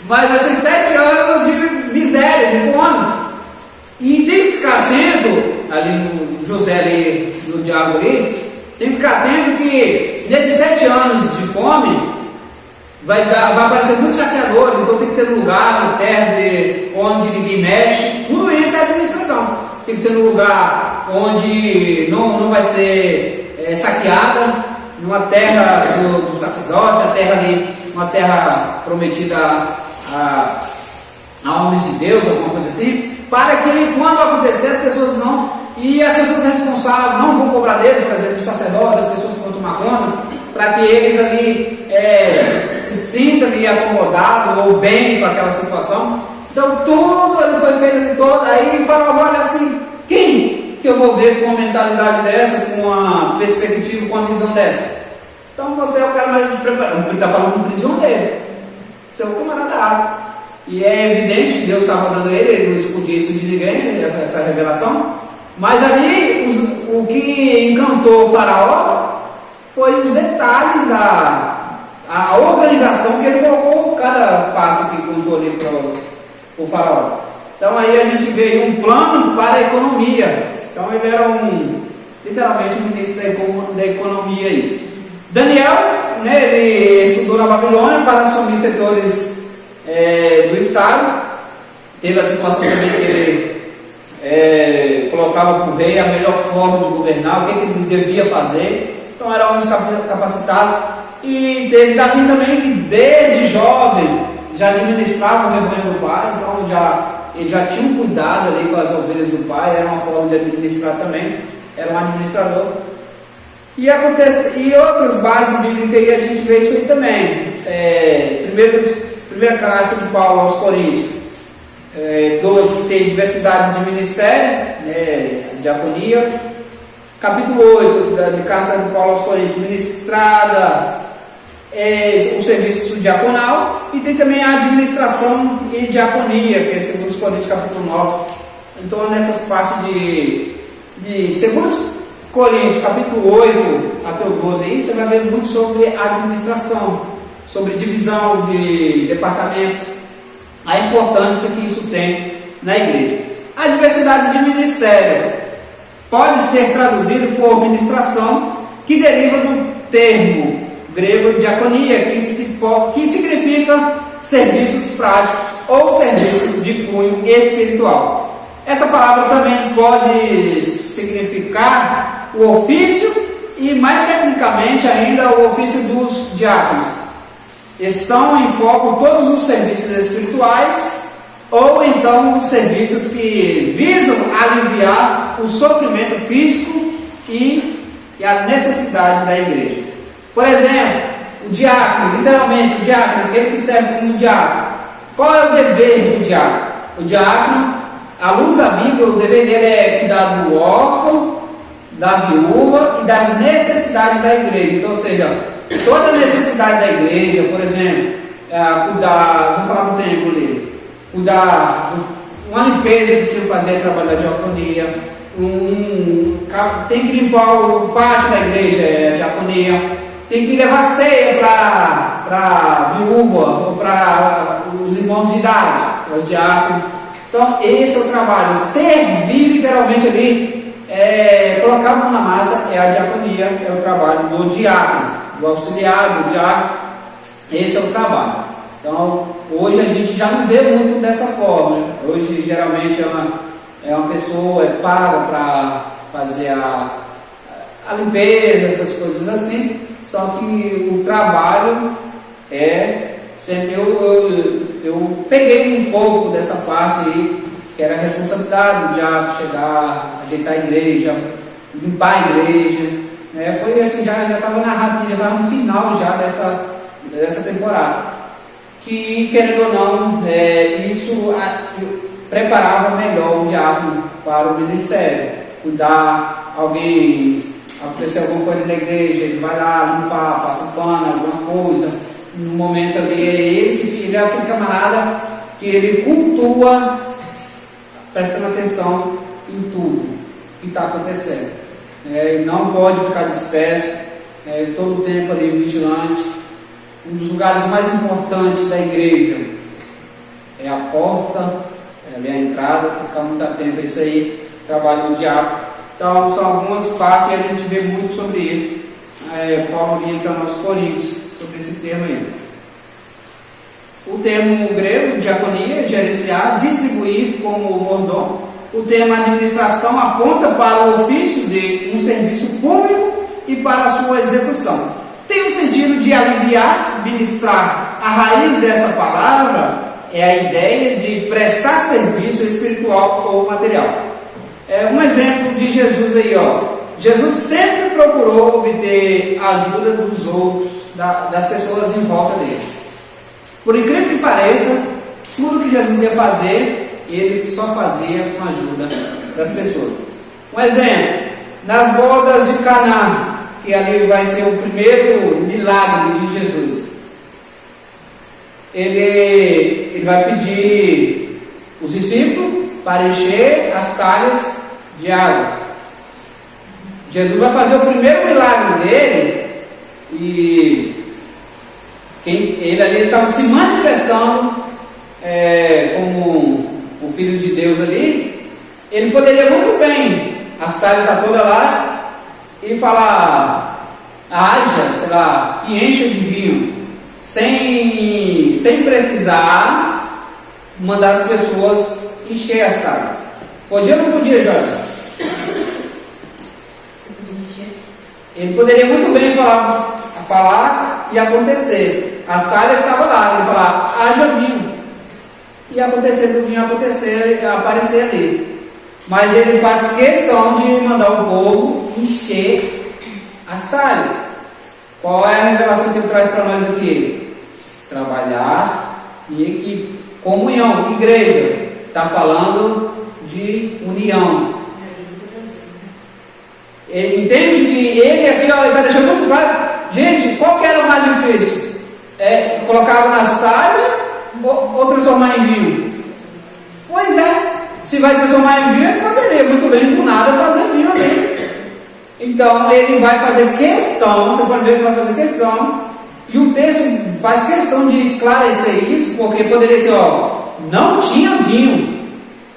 Mas vai ser 7 anos de miséria, de fome. E tem que ficar atento, ali no José, ali no diabo ali, tem que ficar atento que nesses 7 anos de fome, vai aparecer muito saqueador, então tem que ser no lugar, na terra onde ninguém mexe. Tudo isso é administração. Tem que ser no lugar onde não vai ser saqueada, numa terra do sacerdote, a terra ali, uma terra prometida a homens de Deus, alguma coisa assim, para que quando acontecer as pessoas não, e as pessoas responsáveis não vão cobrar deles, por exemplo, os sacerdotes, as pessoas que vão tomar conta, para que eles ali se sintam ali acomodados ou bem com aquela situação. Então tudo ele foi feito ali todo, aí falava, olha assim, quem que eu vou ver com uma mentalidade dessa, com uma perspectiva, com uma visão dessa? Então você é o cara mais preparado, ele está falando com o prisioneiro, você é o camarada. E é evidente que Deus estava dando ele não escondia isso de ninguém, essa revelação. Mas ali, o que encantou o faraó foi os detalhes, a organização que ele colocou, cada passo que contou ali para o faraó. Então aí a gente vê um plano para a economia. Então ele era literalmente um ministro da economia aí. Daniel, né, ele estudou na Babilônia para assumir setores do Estado. Teve a situação também que ele colocava para o rei a melhor forma de governar, o que ele devia fazer. Então era homem capacitado. E teve Davi também, que desde jovem já administrava o rebanho do pai, então ele já tinha um cuidado ali com as ovelhas do pai, era uma forma de administrar também, era um administrador. E outras bases bíblicas aí a gente vê isso aí também. Primeira carta de Paulo aos Coríntios, 12, que tem diversidade de ministério, diaconia. Capítulo 8 de carta de Paulo aos Coríntios, ministrada o serviço diaconal, e tem também a administração e diaconia, que é 2 Coríntios capítulo 9. Então nessas partes de 2 Coríntios capítulo 8 até o 12 aí, você vai ver muito sobre administração, sobre divisão de departamentos, a importância que isso tem na igreja. A diversidade de ministério pode ser traduzido por ministração, que deriva do termo grego diaconia, que significa serviços práticos ou serviços de cunho espiritual. Essa palavra também pode significar o ofício e, mais tecnicamente ainda, o ofício dos diáconos. Estão em foco todos os serviços espirituais ou então os serviços que visam aliviar o sofrimento físico e a necessidade da igreja. Por exemplo, o diácono, literalmente o diácono, aquele que serve como diácono. Qual é o dever do diácono? O diácono, à luz da Bíblia, o dever dele é cuidar do órfão, da viúva e das necessidades da igreja. Então, ou seja, toda necessidade da igreja, por exemplo, cuidar, vou falar do templo ali, cuidar, uma limpeza que precisa fazer, trabalho da diaconia, tem que limpar o pátio da igreja, diaconia, tem que levar ceia para a viúva ou para os irmãos de idade, os diáconos. Então, esse é o trabalho, servir literalmente ali, colocar a mão na massa, é a diaconia, é o trabalho do diácono, do auxiliar, do diácono, esse é o trabalho. Então, hoje a gente já não vê muito dessa forma, né? Hoje geralmente é uma pessoa paga para fazer a limpeza, essas coisas assim, só que o trabalho sempre eu peguei um pouco dessa parte aí, que era a responsabilidade do diácono chegar, ajeitar a igreja, limpar a igreja, né? Foi assim, já estava narrado, já estava no final já dessa temporada, que querendo ou não, isso preparava melhor o diácono para o ministério, cuidar, acontecer alguma coisa na igreja, ele vai lá limpar, passa um pano, alguma coisa, no momento ali, ele é aquele camarada que ele cultua, prestando atenção em tudo que está acontecendo. Ele não pode ficar disperso, todo o tempo ali vigilante. Um dos lugares mais importantes da igreja é a porta, ali a entrada, ficar muito atento a isso aí, trabalho do diácono. Então, são algumas partes e a gente vê muito sobre isso. Paulo linka aos Coríntios sobre esse tema aí. O termo grego, diaconia, gerenciar, distribuir como mordomo. O termo administração aponta para o ofício de um serviço público e para a sua execução. Tem o sentido de aliviar, ministrar. A raiz dessa palavra é a ideia de prestar serviço espiritual ou material. Um exemplo de Jesus aí, ó. Jesus sempre procurou obter a ajuda dos outros, das pessoas em volta dele. Por incrível que pareça, tudo que Jesus ia fazer, ele só fazia com a ajuda das pessoas. Um exemplo, nas bodas de Caná, que ali vai ser o primeiro milagre de Jesus. Ele vai pedir os discípulos para encher as talhas de água. Jesus vai fazer o primeiro milagre dele e ele estava se manifestando como o Filho de Deus ali. Ele poderia muito bem, as talhas estão todas lá, e falar, haja, sei lá, que encha de vinho, sem precisar mandar as pessoas encher as talhas. Podia ou não podia, Jorge? Ele poderia muito bem falar e acontecer. As talhas estavam lá, ele falar, haja vinho. E acontecer do vinho aparecer ali. Mas ele faz questão de mandar o povo encher as talhas. Qual é a revelação que ele traz para nós aqui? Trabalhar em equipe. Comunhão, igreja. Está falando de união. Ele entende que ele aqui está deixando muito claro. Gente, qual que era o mais difícil? Colocava nas talhas ou transformar em vinho? Pois é. Se vai transformar em vinho, ele poderia muito bem do nada fazer vinho ali. Então ele vai fazer questão, você pode ver que vai fazer questão, e o texto faz questão de esclarecer isso, porque poderia ser, não tinha vinho.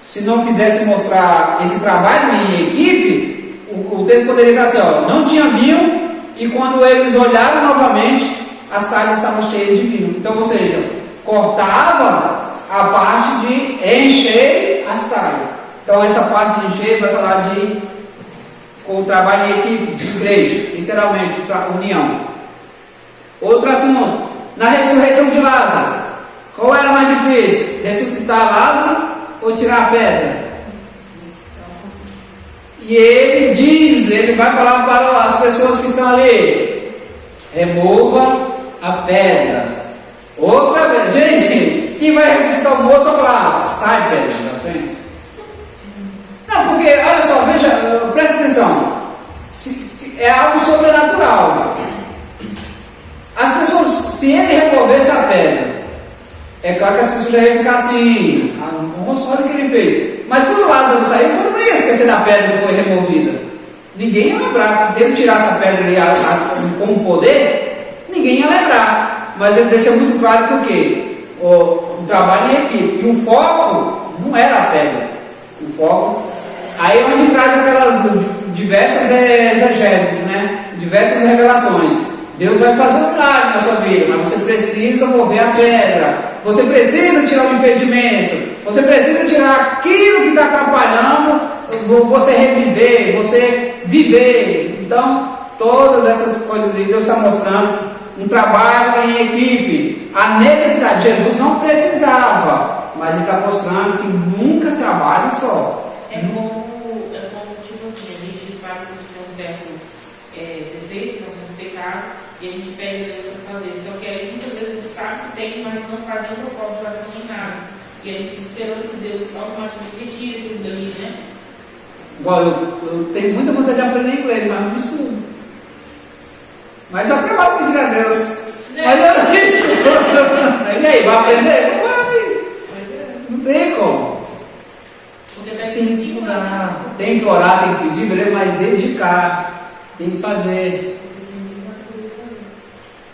Se não quisesse mostrar esse trabalho em equipe, o texto poderia estar assim, não tinha vinho, e quando eles olharam novamente, as talhas estavam cheias de vinho. Então, ou seja, cortava a parte de encher as talhas. Então, essa parte de encher vai falar com o trabalho em equipe, de igreja, literalmente, para união. Outro assunto, na ressurreição de Lázaro, qual era mais difícil? Ressuscitar Lázaro ou tirar a pedra? E ele vai falar para as pessoas que estão ali, remova a pedra. Outra vez, gente, quem vai ressuscitar o morto só falar, sai pedra da frente. Não, porque, olha só, veja, presta atenção, é algo sobrenatural. As pessoas, se ele removesse a pedra, é claro que as pessoas já iam ficar assim, nossa, olha o que ele fez. Mas quando Lázaro saiu, todo mundo ia esquecer da pedra que foi removida. Ninguém ia lembrar, porque se ele tirasse a pedra ali com o poder, ninguém ia lembrar. Mas ele deixa muito claro porque o trabalho em equipe. E o foco não era a pedra. O foco. Aí é onde traz aquelas diversas exegeses, né? Diversas revelações. Deus vai fazer um milagre na sua vida, mas você precisa mover a pedra. Você precisa tirar o impedimento. Você precisa tirar aquilo que está atrapalhando você reviver, você viver. Então, todas essas coisas aí, Deus está mostrando um trabalho em equipe. A necessidade, Jesus não precisava, mas Ele está mostrando que nunca trabalha só. É como tipo assim, a gente sabe que a gente tem um certo defeito, nós temos um pecado, e a gente pede a Deus para fazer. Só que aí muitas vezes a gente sabe que tem, mas não faz nem propósito de oração nem nada. E a gente fica esperando que Deus automaticamente retire tudo dali, né? Igual eu tenho muita vontade de aprender inglês, mas não estudo. Mas só que eu vou pedir a Deus. Mas eu não estudo. E aí, vai aprender? Não vai. Não tem como. Tem que estudar, tem que orar, tem que pedir, beleza? Mas dedicar, tem que fazer.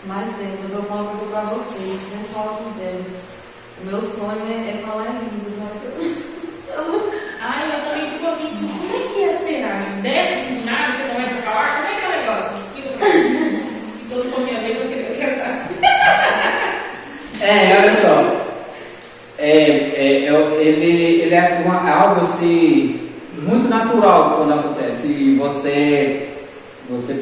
Mas eu vou falar uma coisa pra vocês, não falo com Deus. O meu sonho é falar em línguas, mas eu não. Ai, eu também fico assim, como é que ia ser? Desce assim de nada, você começa a falar, como é que é o negócio? E todo mundo minha vez, eu quero dar. Olha só, ele é algo assim, muito natural quando acontece. E você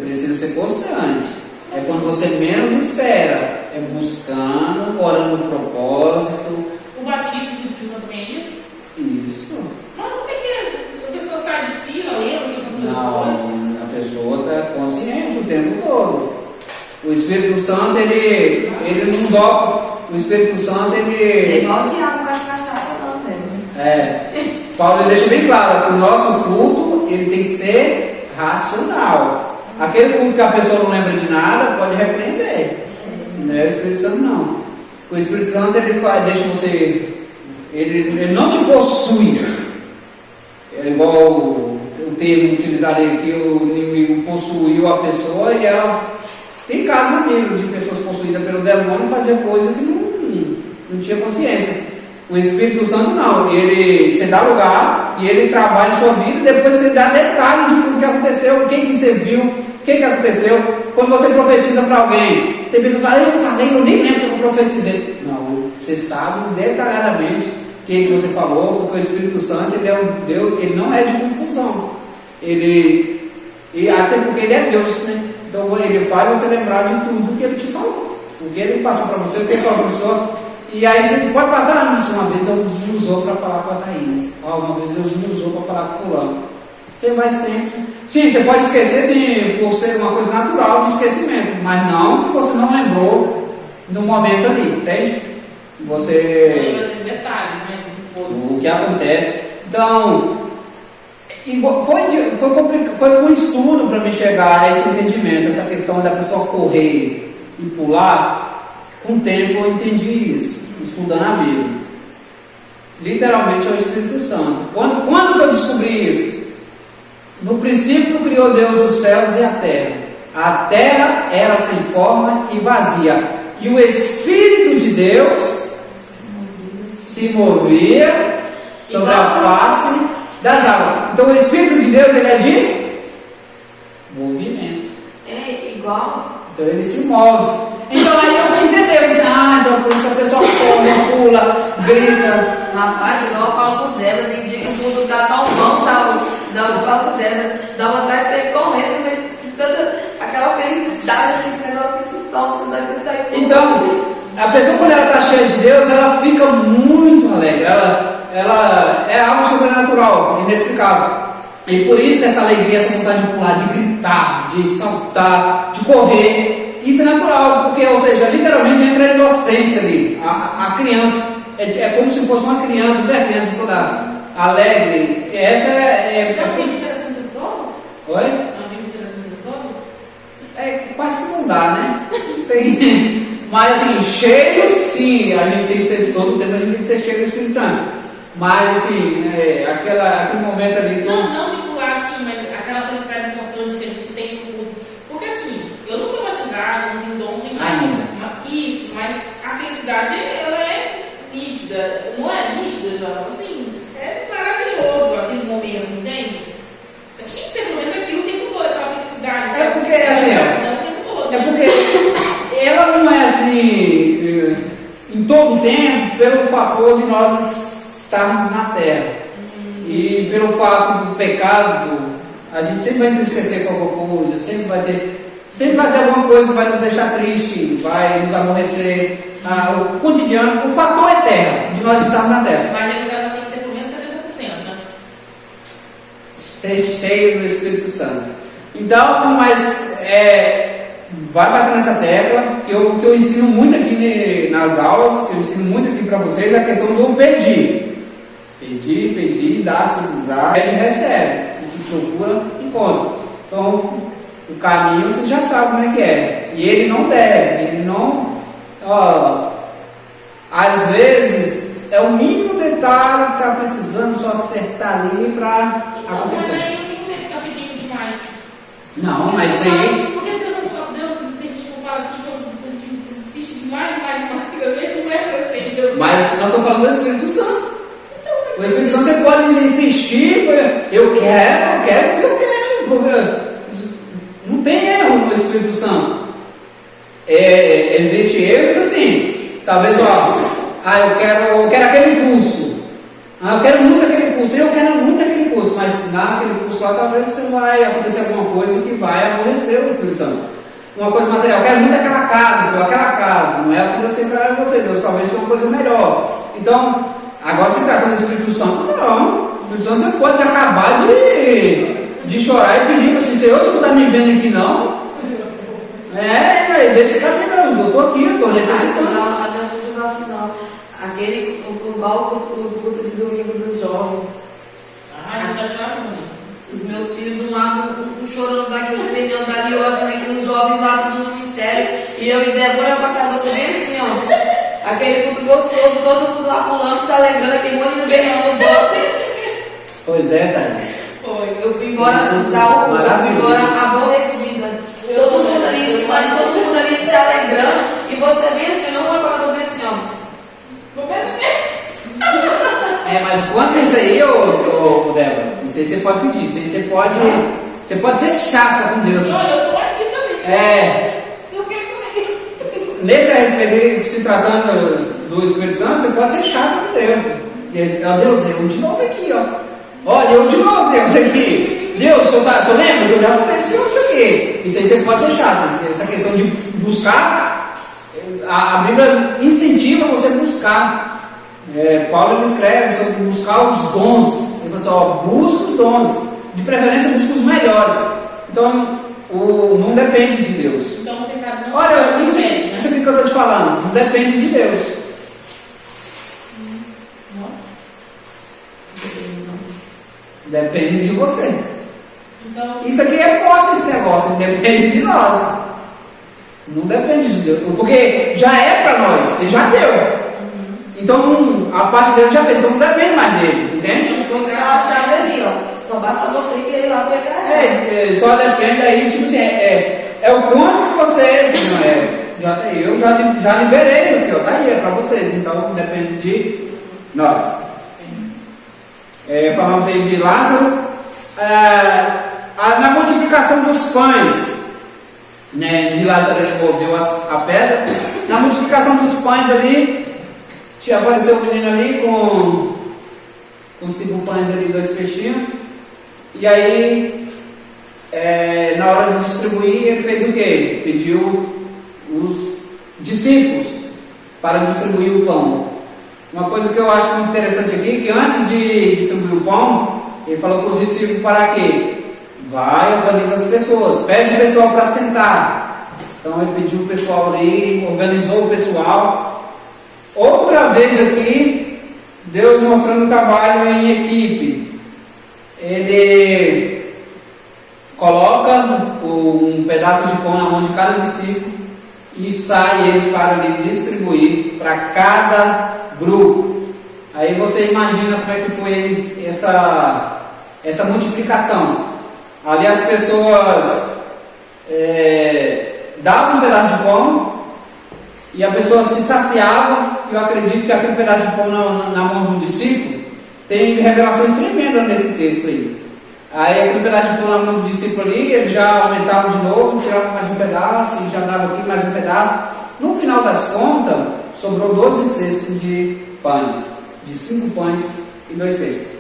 precisa ser constante. É quando você menos espera. É buscando, orando no propósito. O batismo do Espírito Santo também é isso? Isso. Mas como é que é? Se a pessoa sai de si, não lembra o que aconteceu depois? Não, a pessoa está consciente o tempo todo. O Espírito Santo, ele não dopa. O Espírito Santo, É ele... igual o diabo com as cachaças, não, né? Paulo ele deixa bem claro que o nosso culto, ele tem que ser racional. Aquele culto que a pessoa não lembra de nada, pode repreender. Não é o Espírito Santo, não. O Espírito Santo, ele deixa você... Ele não te possui. É igual o termo utilizado aqui, o inimigo possuiu a pessoa e ela... Tem casos na Bíblia de pessoas possuídas pelo demônio fazer coisa que não tinha consciência. O Espírito Santo não, você dá lugar e ele trabalha em sua vida e depois você dá detalhes de tudo que aconteceu, o que você viu, o que aconteceu. Quando você profetiza para alguém, tem pessoas que falam, eu nem lembro que eu profetizei. Não, você sabe detalhadamente o que você falou, porque o Espírito Santo ele é um Deus, ele não é de confusão. Até porque ele é Deus, né? Então ele faz você lembrar de tudo que ele te falou. O que ele passou para você, o que ele falou para você. E aí você pode passar isso. Uma vez Deus me usou para falar com a Thaís. Uma vez Deus me usou para falar com o fulano. Você vai sempre. Sim, você pode esquecer sim, por ser uma coisa natural de esquecimento. Mas não que você não lembrou no momento ali, entende? Você. Lembra dos detalhes, né? O que acontece. Então. Foi um estudo para me chegar a esse entendimento, essa questão da pessoa correr e pular. Com o tempo eu entendi isso, estudando a Bíblia. Literalmente é o Espírito Santo. Quando que eu descobri isso? No princípio criou Deus os céus e a terra. A terra era sem forma e vazia. E o Espírito de Deus se movia sobre a face das águas. Então o Espírito de Deus ele é de movimento. É igual. Então ele se move. Então aí eu fui entender, eu disse, então por isso a pessoa corre, pula, grita. Rapaz, igual eu falo com Débora, tem dia que o mundo tá tão bom, sabe? Eu falo com Débora, dá vontade de sair correndo, mas tanta aquela felicidade, assim, que negócio que te toma, vontade de você sair correndo. Então, a pessoa quando ela está cheia de Deus, ela fica muito alegre, ela é algo sobrenatural, inexplicável. E por isso essa alegria, essa vontade de pular, de gritar, de saltar, de correr. Isso é natural, porque, ou seja, literalmente entra a inocência ali, a criança, é como se fosse uma criança, não é a criança toda alegre, essa Nós vimos ser assim o tempo todo? Oi? Nós vimos ser assim o tempo todo? Quase que não dá, né? Mas assim, cheio sim, a gente tem que ser, todo o tempo a gente tem que ser cheio do Espírito Santo, mas assim, aquele momento ali todo... Não de pular assim, mas aquela felicidade constante que a gente tem com tudo. Porque assim, eu não sou batizada, não tenho dom, não tenho ainda. Isso, mas a felicidade, ela é nítida. Não é nítida, João? Assim, é maravilhoso aquele momento, entende? Tinha que ser pelo menos aquilo o tempo todo, aquela felicidade. É porque, assim, o tempo todo, é porque ela não é assim, em todo o tempo, pelo fator de nós estarmos na terra. E pelo fato do pecado, a gente sempre vai entristecer com alguma coisa, sempre vai ter alguma coisa que vai nos deixar triste, vai nos aborrecer. O cotidiano, o fator é terra, de nós estarmos na terra. Mas ele tem que ser pelo menos 70%, né? Ser cheio do Espírito Santo. Então, mas vai bater nessa tecla, que eu ensino muito aqui nas aulas, que eu ensino muito aqui para vocês, a questão do pedir. Pedir, dá-se, usar, ele recebe. O que procura, encontra. Então, o caminho você já sabe como é que é. E ele não deve, ele não... às vezes, é o mínimo detalhe que está precisando só acertar ali para acontecer. Mas aí eu tenho medo de ficar pedindo demais. Não, mas aí... Porque Deus tem gente que fala assim, que eu insisto demais. Eu vejo que não é perfeito. Mas nós estamos falando do Espírito Santo. O Espírito Santo você pode insistir, eu quero, porque eu quero. Porque não tem erro no Espírito Santo. Existe erros assim. Talvez, eu quero aquele curso. Ah, eu quero muito aquele curso, eu quero muito aquele curso, mas naquele curso lá talvez você vai acontecer alguma coisa que vai aborrecer o Espírito Santo. Uma coisa material, eu quero muito aquela casa, Senhor, aquela casa, não é o que Deus tem para você, Deus talvez tenha uma coisa melhor. Então, agora se tratando do Espírito Santo, não. O Espírito Santo você pode se acabar de chorar e pedir, assim, Senhor, você não está me vendo aqui não? Desse caminho mesmo, eu estou aqui, eu estou necessitando. Não adianta assim não. Aquele, igual o culto de domingo dos jovens. Não está chorando, Os meus filhos de um lado, um chorando daqui, os meninos dali, eu achando que os jovens lá tudo no mistério. E eu e Débora, passador, bem assim, ó. Aquele culto gostoso, todo mundo lá pulando, se alegrando, aquele monte de berrando no banco. Pois é, Thaís. Foi. Eu fui embora, eu fui embora aborrecida. Todo mundo ali em cima, todo mundo ali se alegrando. E você bem assim, não vai falar bem assim, ó. Mas quanto a isso aí, Débora, isso aí você pode pedir, isso aí você pode ser chata com Deus. Olha, eu estou aqui também. Eu quero comer. Nesse respeito, se tratando do Espírito Santo, você pode ser chato com Deus. Deus, eu de novo aqui, ó. Olha, eu de novo, Deus, aqui. Deus, o senhor lembra? Eu já falei isso aqui. Isso aí você pode ser chato. Essa questão de buscar, a Bíblia incentiva você a buscar. Paulo ele escreve sobre buscar os dons. Ele fala assim, busca os dons. De preferência, busca os melhores. Então, não depende de Deus. Então, o pecado não Olha, isso depende, né? aqui que eu estou te falando, não depende de Deus. Depende de você. Então, Isso aqui é forte, esse negócio, depende de nós. Não depende de Deus, porque já é para nós, ele já deu. Então a parte dele já fez, então não depende mais dele, entende? Então você tá a chave ali, ó. Só basta você querer ir lá pegar a chave. Só depende aí, tipo assim, é o quanto que você. Eu já liberei aqui, ó, tá aí, é para vocês, então depende de nós. Falamos aí de Lázaro. Na multiplicação dos pães, né, de Lázaro ele moveu a pedra. Na multiplicação dos pães ali, apareceu o menino ali com 5 pães ali, 2 peixinhos. E aí, na hora de distribuir, ele fez o quê? Pediu os discípulos para distribuir o pão. Uma coisa que eu acho muito interessante aqui, que antes de distribuir o pão, ele falou para os discípulos para quê? Vai, organiza as pessoas, pede o pessoal para sentar. Então ele pediu o pessoal ali, organizou o pessoal. Outra vez aqui, Deus mostrando o trabalho em equipe. Ele coloca um pedaço de pão na mão de cada discípulo e sai eles para ali distribuir para cada grupo. Aí você imagina como é que foi essa multiplicação. Ali as pessoas davam um pedaço de pão e a pessoa se saciava. Eu acredito que aquele pedaço de pão na mão do discípulo tem revelações tremendas nesse texto aí. Aí aquele pedaço de pão na mão do discípulo ali, eles já aumentavam de novo, tiravam mais um pedaço e já dava aqui mais um pedaço. No final das contas, sobrou 12 cestos de pães, de 5 pães e 2 peixes.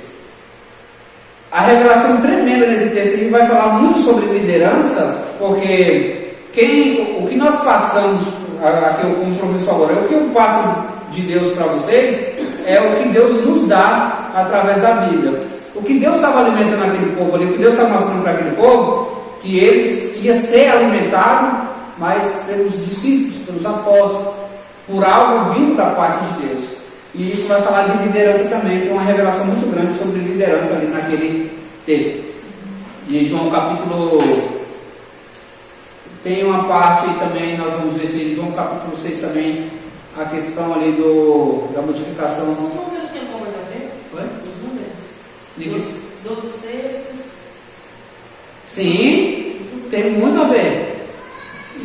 A revelação tremenda nesse texto aí vai falar muito sobre liderança, porque o que nós passamos, aqui como o professor agora, o que eu passo de Deus para vocês, é o que Deus nos dá através da Bíblia. O que Deus estava alimentando aquele povo ali, o que Deus estava mostrando para aquele povo, que eles iam ser alimentados, mas pelos discípulos, pelos apóstolos, por algo vindo da parte de Deus. E isso vai falar de liderança também, tem uma revelação muito grande sobre liderança ali naquele texto. De João capítulo... Tem uma parte aí também, nós vamos ver se João capítulo 6 também, a questão ali da multiplicação. Os números têm alguma coisa a ver? Oi? Os números? 12 cestos. Sim, tem muito a ver.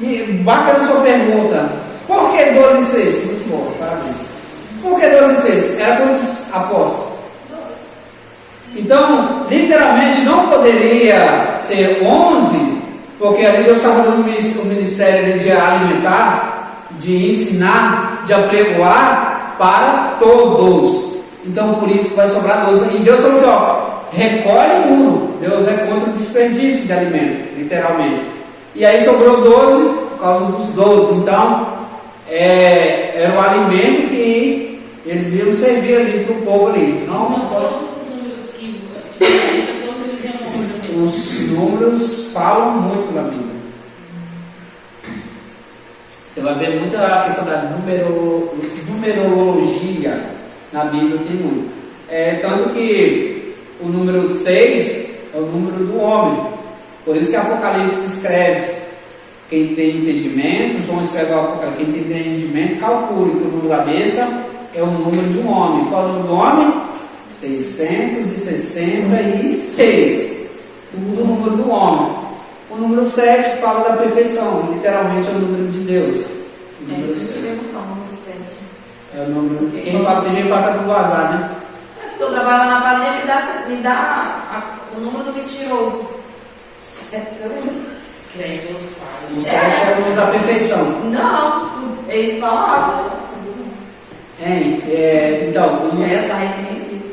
E bacana a sua pergunta. Por que 12 cestos? Muito bom, parabéns. Por que 12 cestos? Era para os apóstolos. Então, literalmente não poderia ser 11, porque ali Deus estava dando o ministério de alimentar, de ensinar, de apregoar para todos. então por isso vai sobrar 12. E Deus falou assim, ó, recolhe tudo. Deus é contra o desperdício de alimento, literalmente. E aí sobrou 12 por causa dos 12. Então, era o alimento que eles iam servir ali para o povo ali. Não todos os números que a gente tem, todos eles iam. Os números falam muito na Bíblia. Você vai ver muita questão da numerologia na Bíblia, tem muito. Tanto que o número 6 é o número do homem. Por isso que Apocalipse escreve. Quem tem entendimento, João escreve o Apocalipse. Quem tem entendimento, calcule que o número da besta é o número de um homem. Qual é o número do homem? 666. Tudo o número do homem. O número 7 fala da perfeição, literalmente é o número de Deus. O número 7. O número 7. É o número. Quem fala, tem gente que fala do azar, né? Porque eu trabalho na padaria, me dá o número do mentiroso. 7, você lembra? O 7 é o número da perfeição. Não, eles falavam. Então,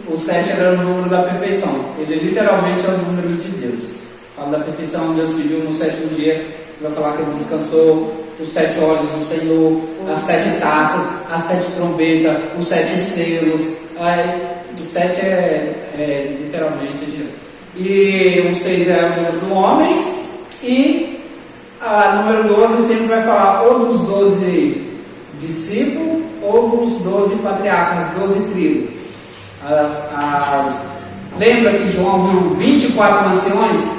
O o 7 era o número da perfeição. Ele literalmente é o número de Deus. Fala da perfeição, Deus pediu no 7º dia, vai falar que ele descansou, os 7 olhos do Senhor, as 7 taças, as 7 trombetas, os 7 selos. O 7 é literalmente Deus. E o 6 é o número do homem, e a número 12 sempre vai falar ou dos 12 discípulos, ou dos 12 patriarcas, 12 tribos. Lembra que João viu 24 anciões?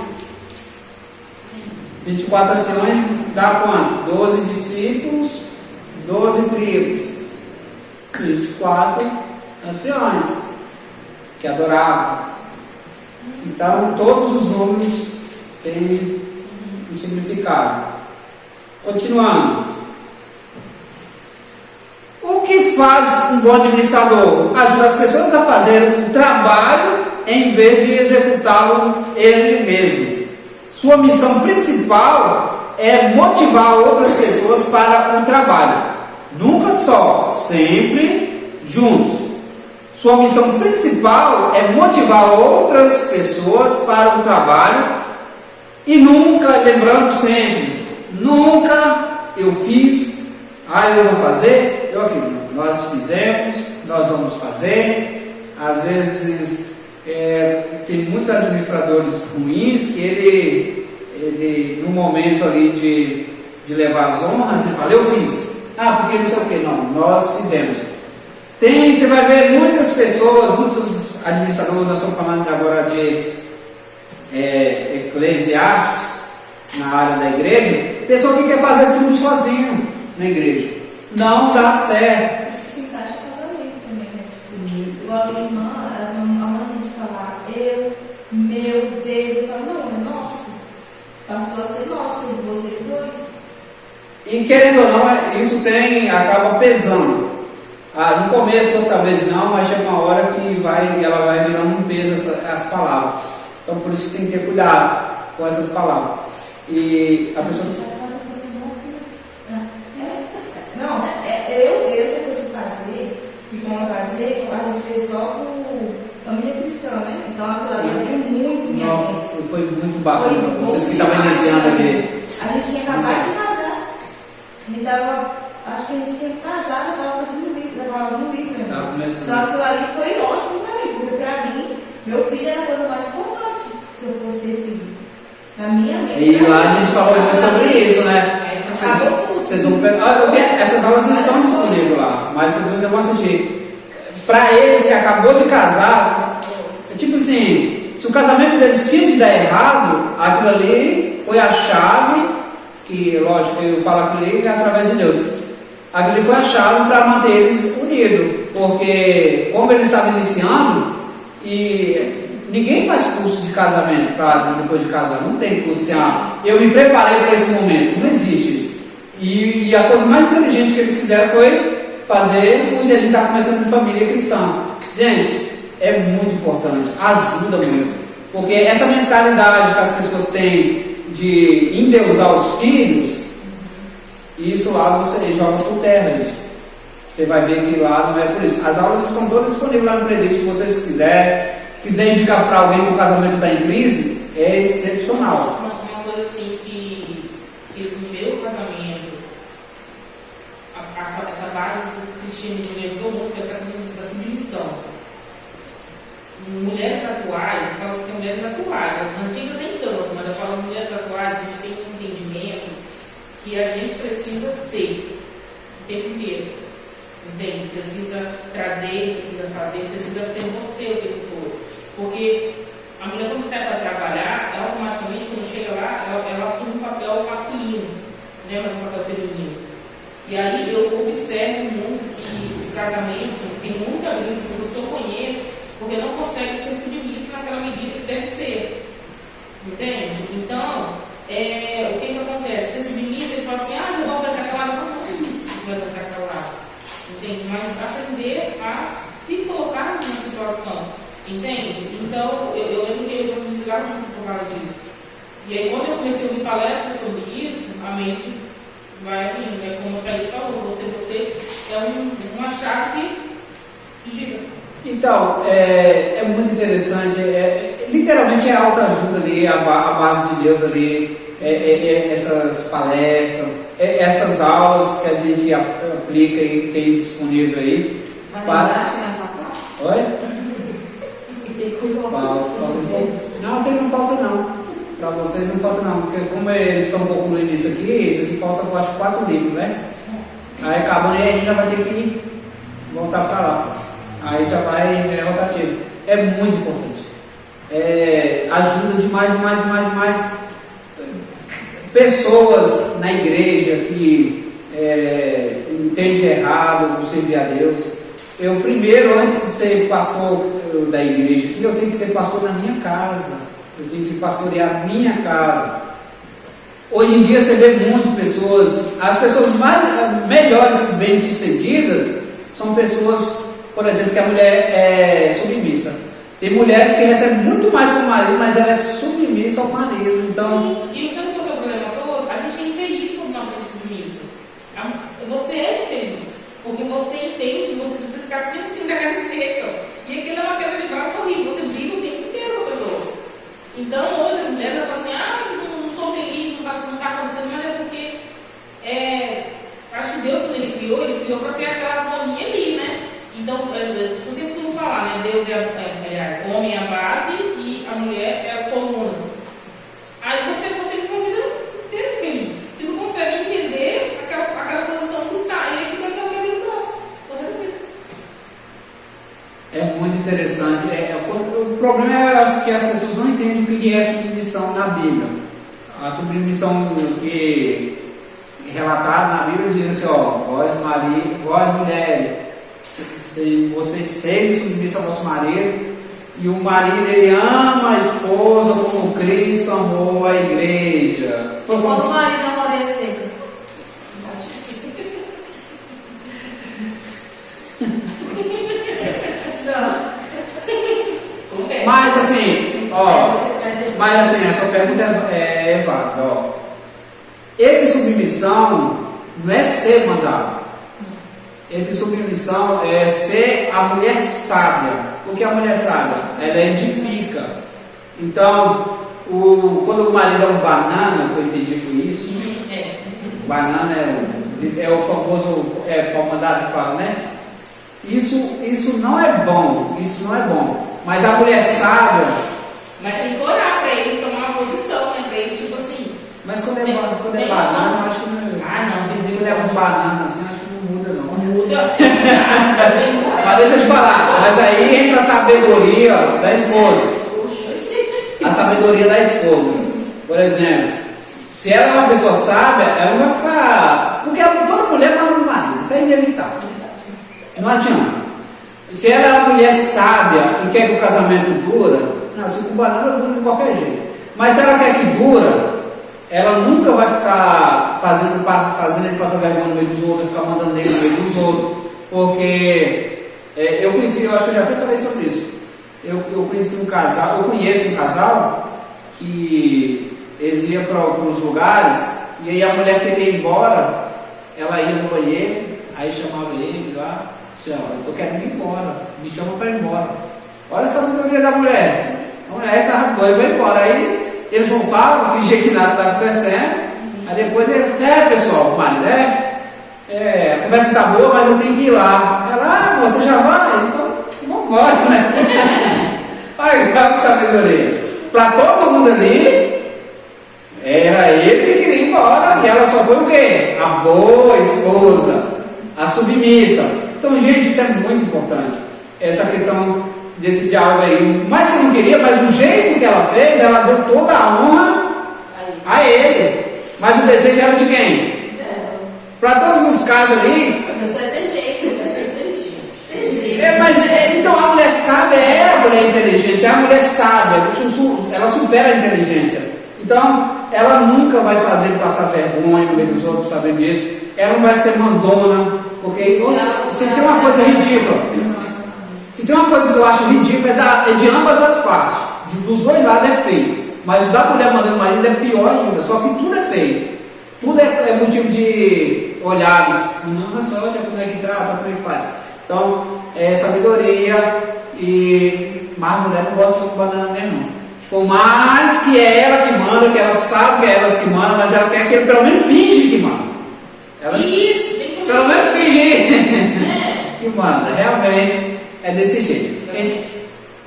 24 anciões dá quanto? 12 discípulos, 12 tribos, 24 anciões que adoravam. Então, todos os números têm um significado. Continuando. O que faz um bom administrador? Ajuda as pessoas a fazer um trabalho em vez de executá-lo ele mesmo. Sua missão principal é motivar outras pessoas para o trabalho. Nunca só, sempre juntos. Sua missão principal é motivar outras pessoas para o trabalho e nunca, lembrando sempre, nunca eu fiz, eu vou fazer, eu aqui. Nós fizemos, nós vamos fazer. Às vezes tem muitos administradores ruins que ele no momento ali de levar as honras, ele fala, eu fiz. Porque não sei o que, não, nós fizemos. Você vai ver muitas pessoas, muitos administradores, nós estamos falando agora de eclesiásticos na área da igreja, pessoa que quer fazer tudo sozinho na igreja. Não dá certo. Isso se encaixa em casamento também, né? Igual a minha irmã, ela não manda de falar eu, meu, dele, fala, não, é nosso. Passou a ser nosso, de vocês dois. E querendo ou não, isso acaba pesando. No começo talvez não, mas chega uma hora que ela vai virando um peso as palavras. Então por isso que tem que ter cuidado com essas palavras. E a pessoa. Não, eu tenho que fazer, que quando eu casei, a gente fez só com família cristã, né? Então aquilo ali abriu muito minha mente. Foi muito bacana para vocês que estavam iniciando aqui. A gente tinha acabado de casar. Acho que a gente tinha casado, eu estava fazendo um livro, gravava um livro. Então aquilo ali foi ótimo para mim, porque para mim, meu filho era a coisa mais importante, se eu fosse ter filho. Na minha mente. E lá a gente falou muito sobre isso, né? Acabou tudo. Vocês vão essas aulas não estão disponíveis lá, mas vocês vão assistir. Para eles que acabou de casar, é tipo assim, se o casamento deles tinha de dar errado, aquilo ali foi a chave, que lógico, eu falo aquilo ali é através de Deus. Aquilo ali foi a chave para manter eles unidos, porque como eles estavam iniciando, e ninguém faz curso de casamento para depois de casar, não tem curso assim, eu me preparei para esse momento, não existe isso. E a coisa mais inteligente que eles fizeram foi fazer o curso, e a gente está começando em família cristã. Gente, é muito importante, ajuda muito, porque essa mentalidade que as pessoas têm de endeusar os filhos, isso lá você joga por terra, isso. Você vai ver que lá não é por isso. As aulas estão todas disponíveis lá no Predito, se vocês quiser indicar para alguém que o casamento está em crise, é excepcional. Uma coisa assim que no meu casamento, essa base do cristianismo me ajudou muito, foi essa coisa da submissão. Mulheres atuais, eu falo assim que mulheres atuais, as antigas nem tanto, mas eu falo mulheres atuais, a gente tem um entendimento que a gente precisa ser o tempo inteiro. Entende? Precisa trazer, precisa fazer, precisa ser você o tempo todo. Porque a mulher, quando sai para trabalhar, ela automaticamente, quando chega lá, ela assume um papel masculino, né? Mas um papel feminino. E aí eu observo muito que os casamentos, tem muita briga de pessoas que eu conheço, porque não conseguem ser submissas naquela medida que deve ser. Entende? Então, o que acontece? Ser submissa e fala assim, eu vou ficar calado, não é isso que você vai ficar calado. Entende? Mas aprender a se colocar numa situação. Entende? Então, eu lembro que eu já me desligava muito por causa disso. E aí, quando eu comecei a ouvir palestras sobre isso, a mente vai abrindo, né? Como a Thaís falou, você é uma chave que gira. Então, é muito interessante, literalmente é a autoajuda ali, a base de Deus ali, essas palestras, essas aulas que a gente aplica e tem disponível aí. Vai lembrar de nessa parte? Oi? Fiquei curiosa. Não falta não. Para vocês não falta não, porque como eles estão concluindo isso aqui falta acho 4 livros, né? Aí acabando aí a gente já vai ter que voltar para lá. Aí já vai rotativo. É muito importante. Ajuda demais. Pessoas na igreja que entendem errado, não servir a Deus. Eu primeiro, antes de ser pastor da igreja aqui, eu tenho que ser pastor na minha casa. Eu tenho que pastorear a minha casa. Hoje em dia você vê muito pessoas, as pessoas melhores, bem-sucedidas, são pessoas, por exemplo, que a mulher é submissa. Tem mulheres que recebem muito mais que o marido, mas ela é submissa ao marido. Então, sim. E sabe qual é o problema todo? A gente é infeliz quando não é submissa. Você é infeliz, porque você entende que você precisa ficar sempre assim da carne seca. E aquilo é uma quebra de braço horrível. Você briga o tempo inteiro com a pessoa. Então, hoje as mulheres falam assim, não sou feliz, não está acontecendo, mas é porque acho que Deus, quando Ele criou para ter aquela harmonia ali, né? Então, as pessoas sempre costumam falar, né? Deus aliás, o homem é a base e a mulher é as colunas. Aí você vive uma vida inteira feliz. E não consegue entender aquela posição que está. E aí fica aquela quebra de braço. é muito interessante. O problema é que as pessoas não entendem o que é submissão na Bíblia. A submissão que é relatada na Bíblia diz assim, vós mulheres, vocês sejam submissos ao vosso marido, e o marido ele ama a esposa como Cristo amou a igreja. Foi quando o marido é uma areia seca. Mas assim, a sua pergunta é válida. Essa submissão não é ser mandado. Essa submissão é ser a mulher sábia. O que é a mulher sábia? Ela edifica. Então, quando o marido é um banana, que eu entendi foi isso. Banana é o famoso pau mandado que fala, né? Isso não é bom. Mas a mulher sábia. Mas tem que orar para ele tomar uma posição, né? Para ele, tipo assim. Mas quando é banana, eu acho que não é. Tem que dizer Quando é uns bananas assim, acho que não muda, não. Muda. Mas deixa eu te falar. Mas aí entra a sabedoria da esposa. A sabedoria da esposa. Por exemplo, se ela é uma pessoa sábia, ela não vai ficar. Porque toda mulher manda no marido, isso é inevitável. Não adianta. Se ela é uma mulher sábia e quer que o casamento dura, se com banana dura de qualquer jeito. Mas se ela quer que dura, ela nunca vai ficar fazendo ele passar vergonha no meio dos outros, ficar mandando nele no meio dos outros. Porque eu acho que eu já até falei sobre isso. Eu conheço um casal que eles iam para os lugares e aí a mulher queria ir embora, ela ia no banheiro, aí chamava ele lá. Assim, ó, eu tô querendo ir embora, me chama para ir embora. Olha a sabedoria da mulher. A mulher estava doida para ir embora. Aí eles voltavam, fingiam que nada estava acontecendo. Aí depois ele falou assim: pessoal, marido, a conversa está boa, mas eu tenho que ir lá. Ela: você já vai? Então vamos embora, né? Olha que sabedoria. Para todo mundo ali, era ele que queria ir embora. E ela só foi o quê? A boa esposa, a submissa. Então, gente, isso é muito importante. Essa questão desse diálogo aí. Mais que eu não queria, mas o jeito que ela fez, ela deu toda a honra a ele. Mas o desejo era de quem? Para todos os casos ali. Você tem jeito, você tem jeito. Então a mulher sábia é a mulher inteligente, é a mulher sábia, ela supera a inteligência. Então, ela nunca vai fazer passar vergonha no meio dos outros, sabendo disso. Ela não vai ser mandona, porque se tem uma coisa ridícula, se tem uma coisa que eu acho ridícula, é de ambas as partes. Dos dois lados é feio, mas o da mulher mandando o marido é pior ainda, só que tudo é feio. Tudo é motivo de olhares. Não, mas olha como é que trata, como é que faz. Então, é sabedoria, mas a mulher não gosta de banana mesmo, não. Por mais que é ela que manda, que ela sabe que é elas que mandam, mas ela quer que ele pelo menos finge que manda. Isso, tem que pelo menos fingir que manda. Realmente é desse jeito.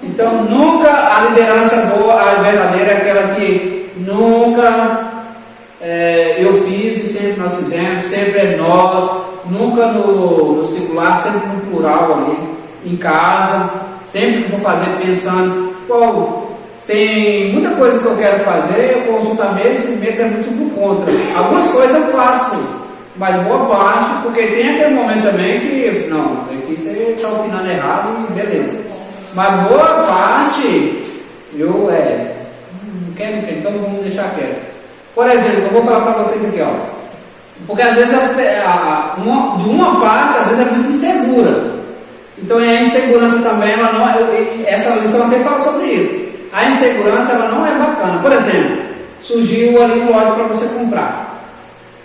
Então, nunca a liderança boa, a verdadeira, é aquela que nunca eu fiz e sempre nós fizemos, sempre é nós, nunca no singular, sempre no plural ali, em casa, sempre vou fazer pensando, tem muita coisa que eu quero fazer, eu consultar meses e meses é muito por conta. Algumas coisas eu faço, mas boa parte, porque tem aquele momento também que eu disse, não, aqui você está opinando errado e beleza. Mas boa parte eu não quero, então vamos deixar quieto. Por exemplo, eu vou falar para vocês aqui, porque às vezes de uma parte às vezes é muito insegura. Então a insegurança também, ela não essa lição até fala sobre isso. A insegurança ela não é bacana. Por exemplo, surgiu ali uma loja para você comprar.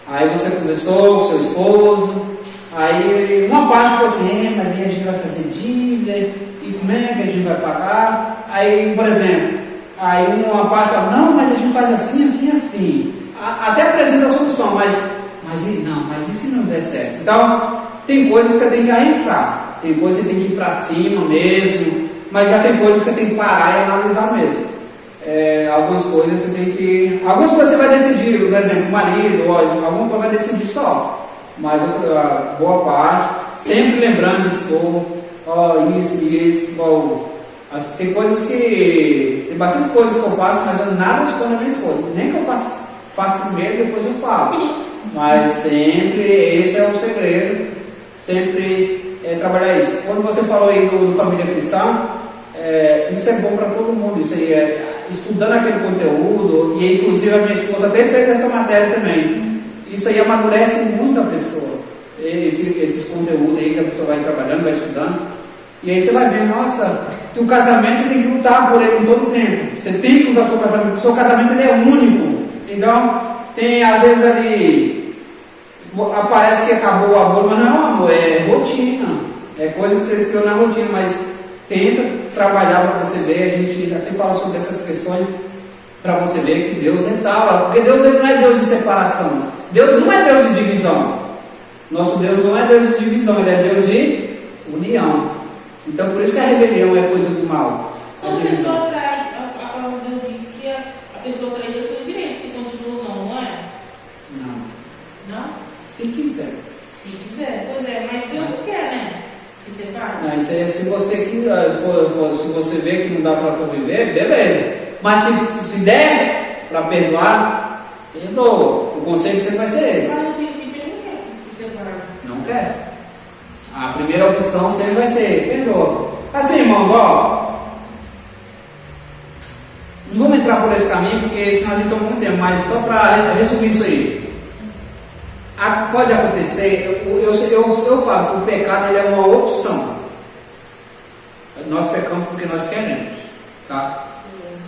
Aí você conversou com seu esposo, aí uma parte falou assim, mas aí a gente vai fazer dívida, e como é que a gente vai pagar? Aí, por exemplo, aí uma parte fala, não, mas a gente faz assim, assim, assim. Até apresenta a solução, mas e se não der certo? Então, tem coisa que você tem que arriscar, tem coisa que você tem que ir para cima mesmo, mas já tem coisa que você tem que parar e analisar mesmo. Algumas coisas você vai decidir, por exemplo, o marido, lógico, alguma coisa vai decidir só, mas a boa parte, sempre lembrando de expor, tem coisas tem bastante coisas que eu faço, mas eu nada escondo a minha esposa, nem que eu faço primeiro e depois eu falo, mas sempre, esse é o segredo, sempre trabalhar isso. Quando você falou aí do família cristã, isso é bom para todo mundo, isso aí estudando aquele conteúdo, e inclusive a minha esposa até fez essa matéria também, isso aí amadurece muito a pessoa, esses conteúdos aí que a pessoa vai trabalhando, vai estudando, e aí você vai ver, nossa, que o casamento você tem que lutar por ele todo o tempo, você tem que lutar pelo seu casamento, porque o seu casamento ele é único, então tem às vezes ali, parece que acabou o amor, mas não, amor, é rotina, é coisa que você criou na rotina, mas tenta trabalhar para você ver, a gente até fala sobre essas questões, para você ver que Deus restaura, porque Deus ele não é Deus de separação, Deus não é Deus de divisão, nosso Deus não é Deus de divisão, Ele é Deus de união, então por isso que a rebelião é coisa do mal. Quando a pessoa trai, a palavra de Deus diz que a pessoa traída tem o direito, se continua ou não é? Não? Se quiser. Se quiser, pois é, mas Deus não quer, né? Que separa. Não, isso aí, se você vê que não dá para conviver, beleza. Mas se der para perdoar, perdoa. O conselho sempre vai ser esse. Mas no princípio ele não quer se separar. Não quer. A primeira opção sempre vai ser perdoa. Assim, irmãos, não vamos entrar por esse caminho, porque senão a gente toma muito tempo, mas só para resumir isso aí. Pode acontecer, eu falo que o pecado ele é uma opção. Nós pecamos porque nós queremos, tá?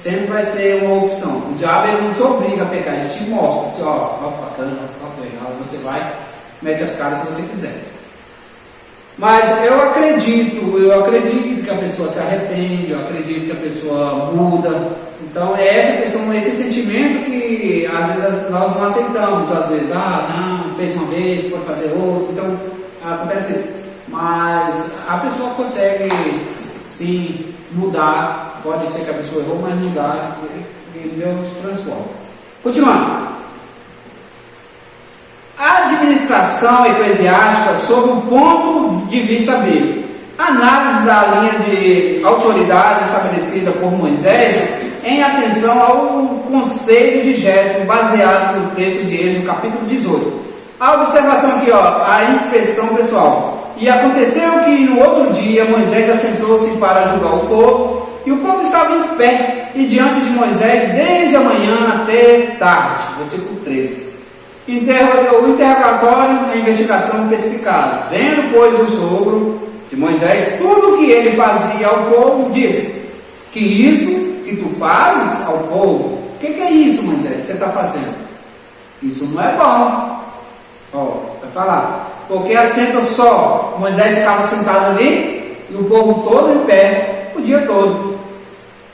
Sempre vai ser uma opção. O diabo ele não te obriga a pecar, ele te mostra, diz, bacana, legal, você vai, mete as caras se você quiser. Mas eu acredito que a pessoa se arrepende, eu acredito que a pessoa muda. Então é essa questão, esse sentimento que às vezes nós não aceitamos, às vezes, não, fez uma vez, pode fazer outra, então acontece isso. Mas a pessoa consegue sim mudar, pode ser que a pessoa errou, mas mudar, e Deus transforma. Continuando. A administração eclesiástica sob o ponto de vista bíblico. Análise da linha de autoridade estabelecida por Moisés em atenção ao conselho de Jetro, baseado no texto de Êxodo, capítulo 18. A observação aqui, a inspeção pessoal. E aconteceu que no outro dia Moisés assentou-se para julgar o povo, e o povo estava em pé e diante de Moisés desde a manhã até tarde. Versículo 13. O interrogatório, a investigação perspicaz. Vendo, pois, o sogro de Moisés tudo o que ele fazia ao povo, disse: que isso que tu fazes ao povo, o que é isso, Moisés, que você está fazendo? Isso não é bom. Vai falar, porque assenta só. Moisés ficava sentado ali e o povo todo em pé o dia todo.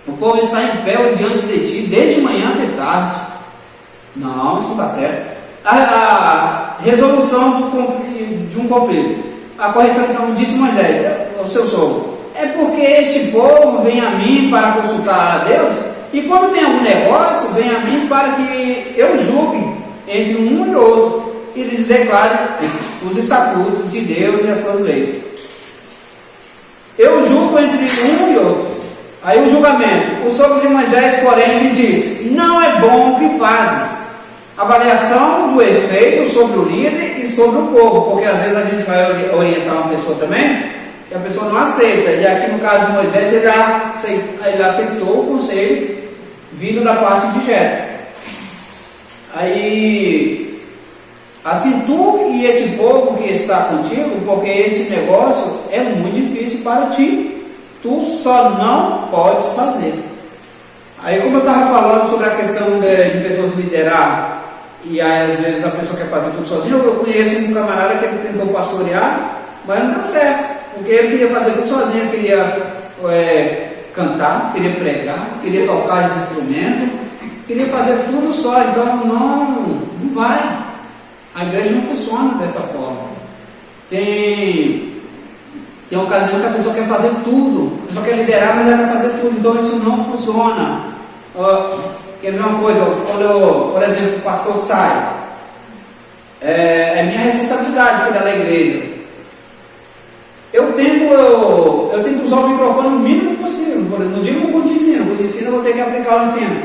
O povo está em pé diante de ti desde manhã até tarde. Não, isso não está certo. A resolução de um conflito. A correção, então, disse Moisés, o seu sogro: é porque este povo vem a mim para consultar a Deus, e quando tem algum negócio, vem a mim para que eu julgue entre um e outro, e lhes declare os estatutos de Deus e as suas leis. Eu julgo entre um e outro. Aí o julgamento. O sogro de Moisés, porém, lhe disse: não é bom o que fazes. Avaliação do efeito sobre o líder e sobre o povo, porque às vezes a gente vai orientar uma pessoa também e a pessoa não aceita. E aqui no caso de Moisés, ele aceitou o conselho vindo da parte de Jetro. Aí, assim, tu e este povo que está contigo, porque esse negócio é muito difícil para ti, tu só não podes fazer. Aí, como eu estava falando sobre a questão de pessoas liderar, e aí às vezes a pessoa quer fazer tudo sozinho. Eu conheço um camarada que ele tentou pastorear, mas não deu certo, porque ele queria fazer tudo sozinho, queria cantar, queria pregar, queria tocar os instrumentos, queria fazer tudo só. Então não vai. A igreja não funciona dessa forma. Tem ocasião que a pessoa quer fazer tudo, a pessoa quer liderar, mas ela quer fazer tudo, então isso não funciona. Quer ver uma coisa? Quando, por exemplo, o pastor sai, é minha responsabilidade cuidar da igreja. Eu tento usar o microfone no mínimo possível. Não digo no culto de ensino, eu vou ter que aplicar o ensino,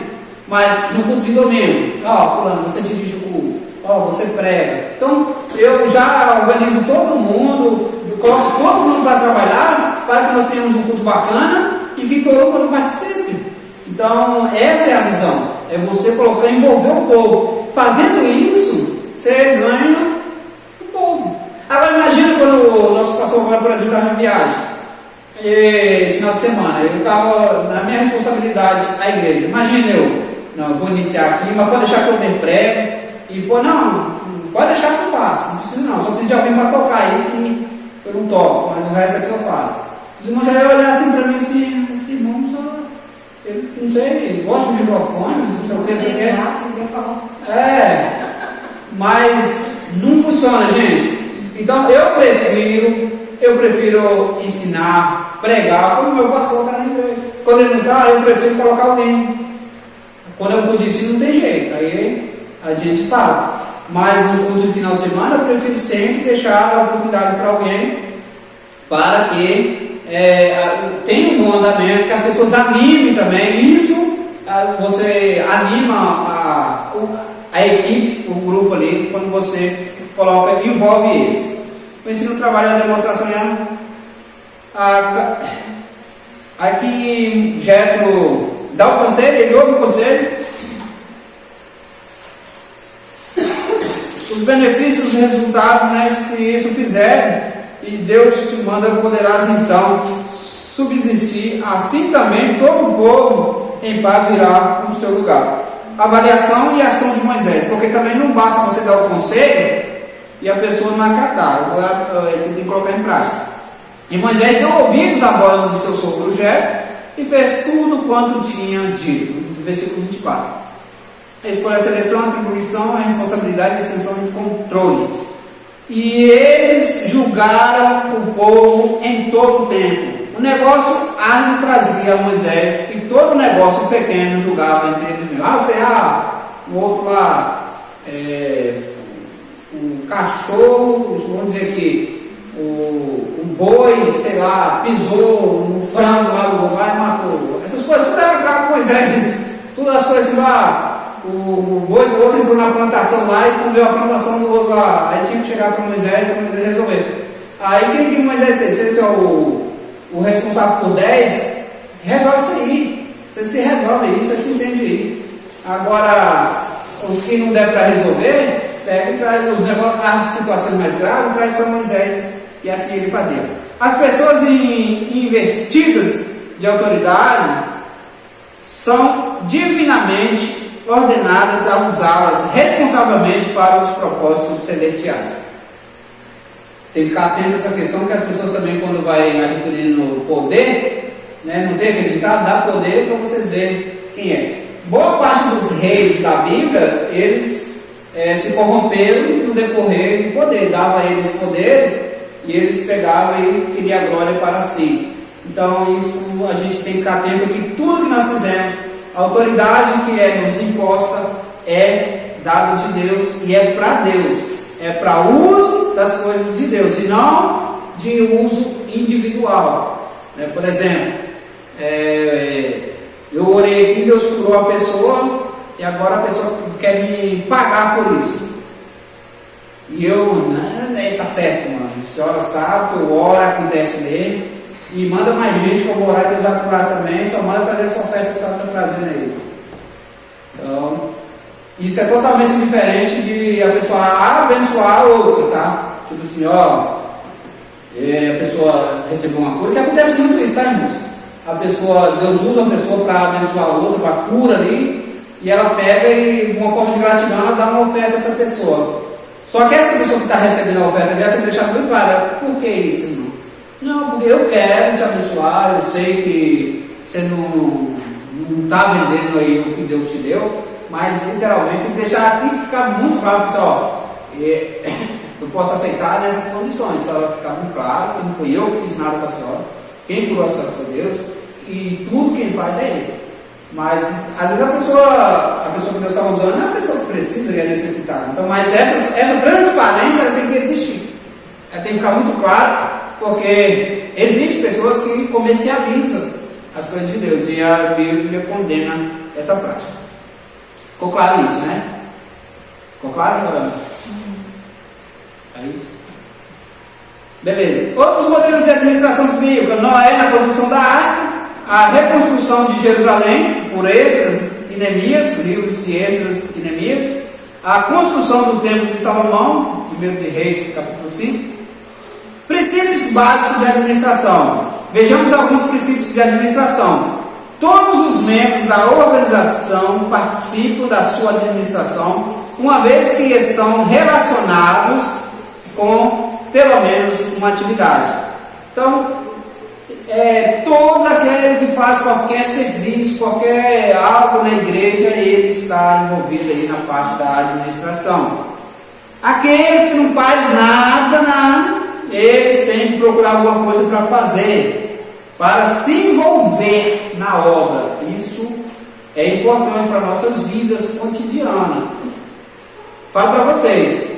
mas no culto de domingo, fulano, você dirige o culto, você prega. Então eu já organizo todo mundo, coloco todo mundo para trabalhar, para que nós tenhamos um culto bacana e que todo mundo participe. Então, essa é a visão, é você envolver o povo. Fazendo isso, você ganha o povo. Agora imagina quando o nosso pastor agora, por exemplo, estava em viagem, esse final de semana, ele estava na minha responsabilidade, a igreja. Imagina eu vou iniciar aqui, mas pode deixar que eu dê prego, e pode deixar que eu faça, não precisa não, só pedir alguém para tocar aí, que eu não toco, mas o resto aqui eu faço. Os irmãos já iam olhar assim para mim, assim, esse irmão só... Ele, não sei, ele gosta de microfones, não sei o que você quer. Mas não funciona, gente. Então eu prefiro ensinar, pregar, como o meu pastor está na igreja. Quando ele não está, eu prefiro colocar alguém. Quando eu pude isso, não tem jeito, aí a gente fala. Mas no culto de final de semana, eu prefiro sempre deixar a oportunidade para alguém, para que tem um andamento, que as pessoas animem também. Isso você anima a equipe, o grupo ali, quando você coloca, envolve eles. O ensino trabalho, a demonstração aqui Jetro dá o conselho, ele ouve o conselho, os benefícios, os resultados, se isso fizer, e Deus te manda, poderás então subsistir, assim também todo o povo em paz virá no seu lugar. Avaliação e ação de Moisés, porque também não basta você dar o conselho e a pessoa não acatar, você tem que colocar em prática. E Moisés deu ouvidos à voz de seu sogro Jetro e fez tudo quanto tinha dito. Versículo 24. A escolha, a seleção, a atribuição, a responsabilidade, a extensão e o controle. E eles julgaram o povo em todo o tempo. O negócio árduo trazia a Moisés, e todo negócio pequeno julgava entre eles mesmos. O outro lá, o cachorro, vamos dizer que o boi, sei lá, pisou no frango lá do lugar e matou. Essas coisas tudo era cá com Moisés. Todas as coisas lá. O boi do outro entrou na plantação lá e comeu a plantação do outro lá. Aí tinha que chegar para Moisés resolver. Aí quem que Moisés fez? Esse é o responsável por 10. Resolve isso aí. Você se resolve aí, você se entende aí. Agora, os que não der para resolver, pega e traz os negócios, as situações mais graves, traz para Moisés. E assim ele fazia. As pessoas investidas de autoridade são divinamente ordenadas a usá-las responsavelmente para os propósitos celestiais. Tem que ficar atento a essa questão, que as pessoas também, quando vai adquirindo poder, né, não tem acreditado, dá poder para vocês verem quem é. Boa parte dos reis da Bíblia, eles se corromperam no decorrer do poder, dava a eles poderes e eles pegavam e queriam a glória para si. Então isso a gente tem que ficar atento, que tudo que nós fizemos, a autoridade que é nos imposta é dada de Deus e é para Deus, é para uso das coisas de Deus e não de uso individual. Por exemplo, eu orei aqui, Deus curou a pessoa e agora a pessoa quer me pagar por isso. E eu, tá certo, mano, a senhora sabe que eu oro, acontece nele. E manda mais gente que eu vou orar e Deus vai curar também. Só manda trazer essa oferta que a senhora está trazendo aí. Então, isso é totalmente diferente de a pessoa abençoar a outra, tá? Tipo assim, a pessoa recebeu uma cura, que acontece muito isso, tá, irmãos? Deus usa a pessoa para abençoar a outra, para cura ali, e ela pega e, de uma forma de gratidão, ela dá uma oferta a essa pessoa. Só que essa pessoa que está recebendo a oferta, ela tem que deixar muito claro: por que isso, irmão? Não, porque eu quero te abençoar, eu sei que você não está vendendo aí o que Deus te deu, mas literalmente tem que deixar aqui, ficar muito claro, eu posso aceitar nessas condições, só vai ficar muito claro que não fui eu que fiz nada para a senhora, quem curou a senhora foi Deus, e tudo quem faz é Ele. Mas às vezes a pessoa que Deus está usando é a pessoa que precisa e é necessitada. Então, mas essa transparência ela tem que existir, ela tem que ficar muito clara. Porque existem pessoas que comercializam as coisas de Deus e a Bíblia condena essa prática. Ficou claro isso, né? Ficou claro, Ana? É isso? Beleza. Outros modelos de administração bíblica: Noé na construção da arca, a reconstrução de Jerusalém por Esdras e Neemias, livros de Esdras e Neemias, a construção do templo de Salomão, 1 de Reis, capítulo 5. Princípios básicos de administração. Vejamos alguns princípios de administração. Todos os membros da organização participam da sua administração, uma vez que estão relacionados com pelo menos uma atividade. Então, todo aquele que faz qualquer serviço, qualquer algo na igreja, ele está envolvido aí na parte da administração. Aqueles que não fazem nada, eles têm que procurar alguma coisa para fazer, para se envolver na obra. Isso é importante para nossas vidas cotidianas. Falo para vocês,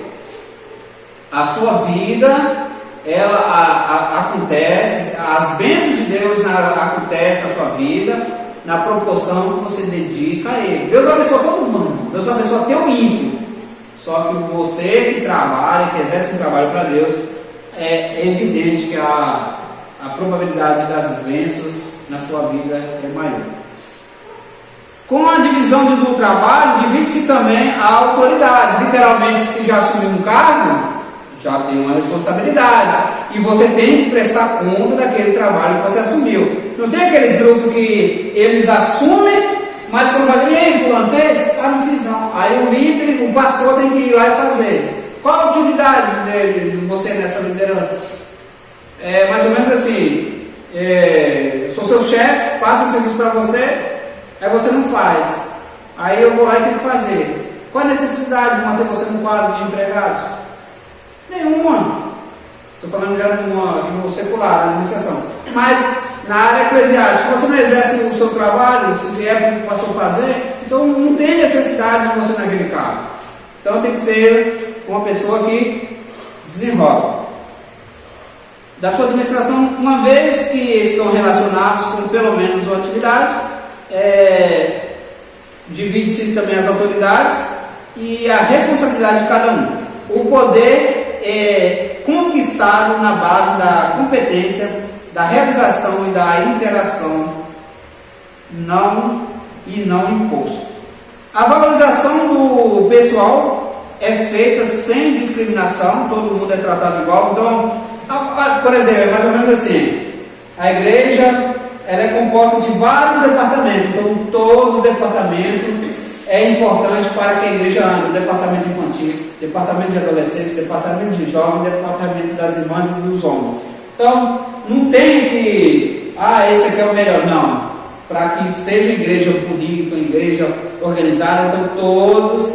a sua vida, ela acontece, as bênçãos de Deus acontecem na sua vida, na proporção que você dedica a Ele. Deus abençoa todo mundo, Deus abençoa teu ímpio. Só que você que trabalha, que exerce um trabalho para Deus, é evidente que a probabilidade das bênçãos na sua vida é maior. Com a divisão do trabalho, divide-se também a autoridade. Literalmente, se já assumiu um cargo, já tem uma responsabilidade. E você tem que prestar conta daquele trabalho que você assumiu. Não tem aqueles grupos que eles assumem, mas quando vai vir, ei, fulano fez? Ah, não fiz não. Aí o líder, o pastor tem que ir lá e fazer. Qual a utilidade de você nessa liderança? é mais ou menos assim, eu sou seu chefe, passo um serviço para você, aí você não faz. Aí eu vou lá e tenho que fazer. Qual a necessidade de manter você no quadro de empregados? Nenhuma. Estou falando no secular, na administração. Mas na área eclesiástica, você não exerce o seu trabalho, se é o que passou a fazer, então não tem necessidade de você naquele cargo. Então tem que ser uma pessoa que desenrola. Da sua administração, uma vez que estão relacionados com pelo menos uma atividade, divide-se também as autoridades e a responsabilidade de cada um. O poder é conquistado na base da competência, da realização e da interação, não imposto. A valorização do pessoal é feita sem discriminação, todo mundo é tratado igual. Então, por exemplo, é mais ou menos assim, a igreja ela é composta de vários departamentos, então todos os departamentos é importante para que a igreja ande. O departamento infantil, departamento de adolescentes, departamento de jovens, departamento das irmãs e dos homens. Então, não tem que, esse aqui é o melhor, não. Para que seja igreja bonita, igreja organizada, então todos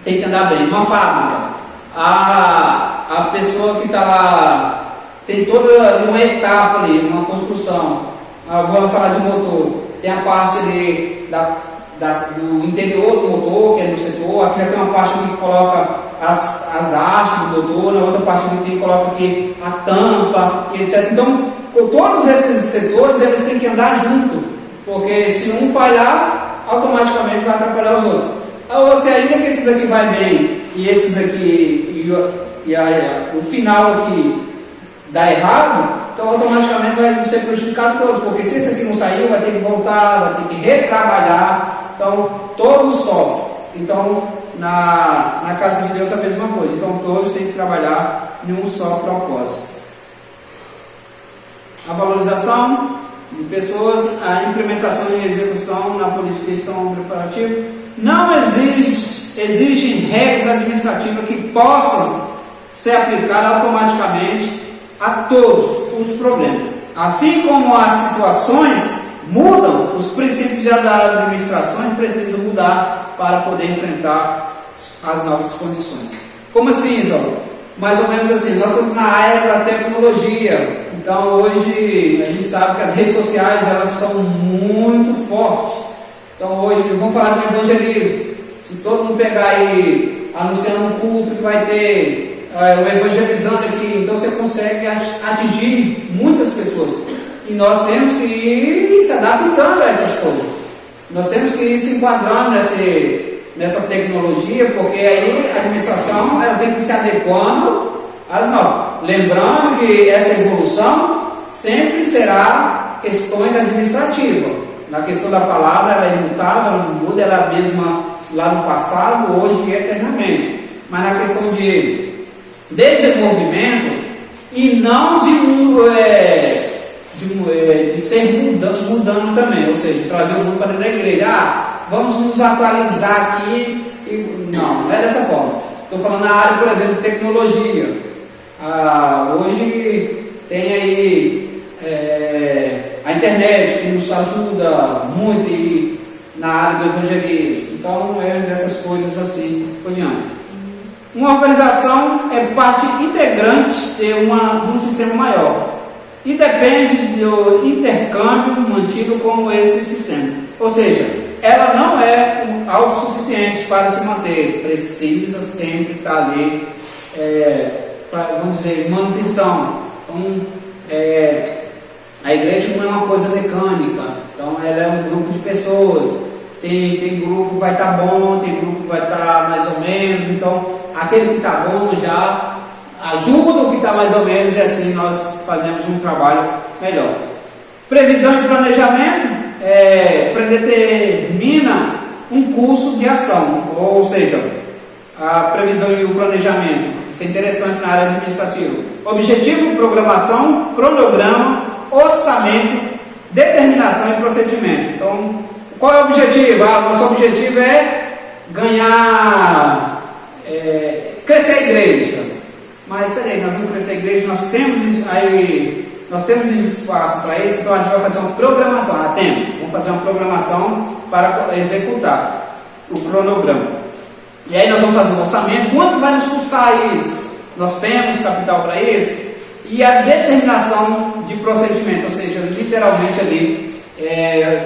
têm que andar bem. Uma fábrica, a pessoa que está lá, tem toda uma etapa ali, uma construção. Vamos falar de motor, tem a parte ali do interior do motor, que é no setor, aqui tem uma parte que coloca as hastes do motor, na outra parte que coloca aqui a tampa, etc. Então, todos esses setores, eles têm que andar junto, porque se um falhar, automaticamente vai atrapalhar os outros. Ou se ainda que esses aqui vai bem, e esses aqui, o final aqui dá errado, então automaticamente vai ser prejudicado todos, porque se esse aqui não saiu, vai ter que voltar, vai ter que retrabalhar, então todos sofrem. Então na casa de Deus é a mesma coisa, então todos têm que trabalhar em um só propósito. A valorização de pessoas, a implementação e execução na política estão preparativa, não exigem regras administrativas que possam ser aplicadas automaticamente a todos os problemas. Assim como as situações mudam, os princípios da administração precisam mudar para poder enfrentar as novas condições. Como assim, Isabel? Mais ou menos assim, nós estamos na era da tecnologia, então hoje a gente sabe que as redes sociais elas são muito fortes. Então hoje, vamos falar do evangelismo. Se todo mundo pegar aí anunciando um culto que vai ter o evangelizando aqui, então você consegue atingir muitas pessoas. E nós temos que ir se adaptando a essas coisas. Nós temos que ir se enquadrando nessa tecnologia, porque aí a administração ela tem que ir se adequando às normas. Lembrando que essa evolução sempre será questões administrativas. Na questão da palavra, ela é imutável, ela não muda, ela é a mesma lá no passado, hoje e eternamente. Mas na questão de desenvolvimento e não de ser mudando também, ou seja, trazer o mundo para dentro da igreja. Vamos nos atualizar aqui. Não é dessa forma. Estou falando na área, por exemplo, de tecnologia. Hoje tem aí a internet que nos ajuda muito na área do evangelismo. Então é dessas coisas assim por diante. Uma organização é parte integrante de um sistema maior e depende do intercâmbio mantido com esse sistema. Ou seja, ela não é autossuficiente para se manter, precisa sempre estar ali, vamos dizer, manutenção. Então, a igreja não é uma coisa mecânica, então ela é um grupo de pessoas. Tem grupo que vai estar bom, tem grupo que vai estar mais ou menos, então aquele que está bom já ajuda o que está mais ou menos e assim nós fazemos um trabalho melhor. Previsão e planejamento predetermina um curso de ação, ou seja, a previsão e o planejamento, isso é interessante na área administrativa. Objetivo, programação, cronograma, orçamento, determinação e procedimento. Então, qual é o objetivo? Nosso objetivo é ganhar, crescer a igreja. Mas espera aí, nós vamos crescer a igreja, nós temos espaço para isso, então a gente vai fazer uma programação. Vamos fazer uma programação para executar o cronograma. E aí nós vamos fazer um orçamento. Quanto vai nos custar isso? Nós temos capital para isso? E a determinação de procedimento, ou seja, literalmente ali,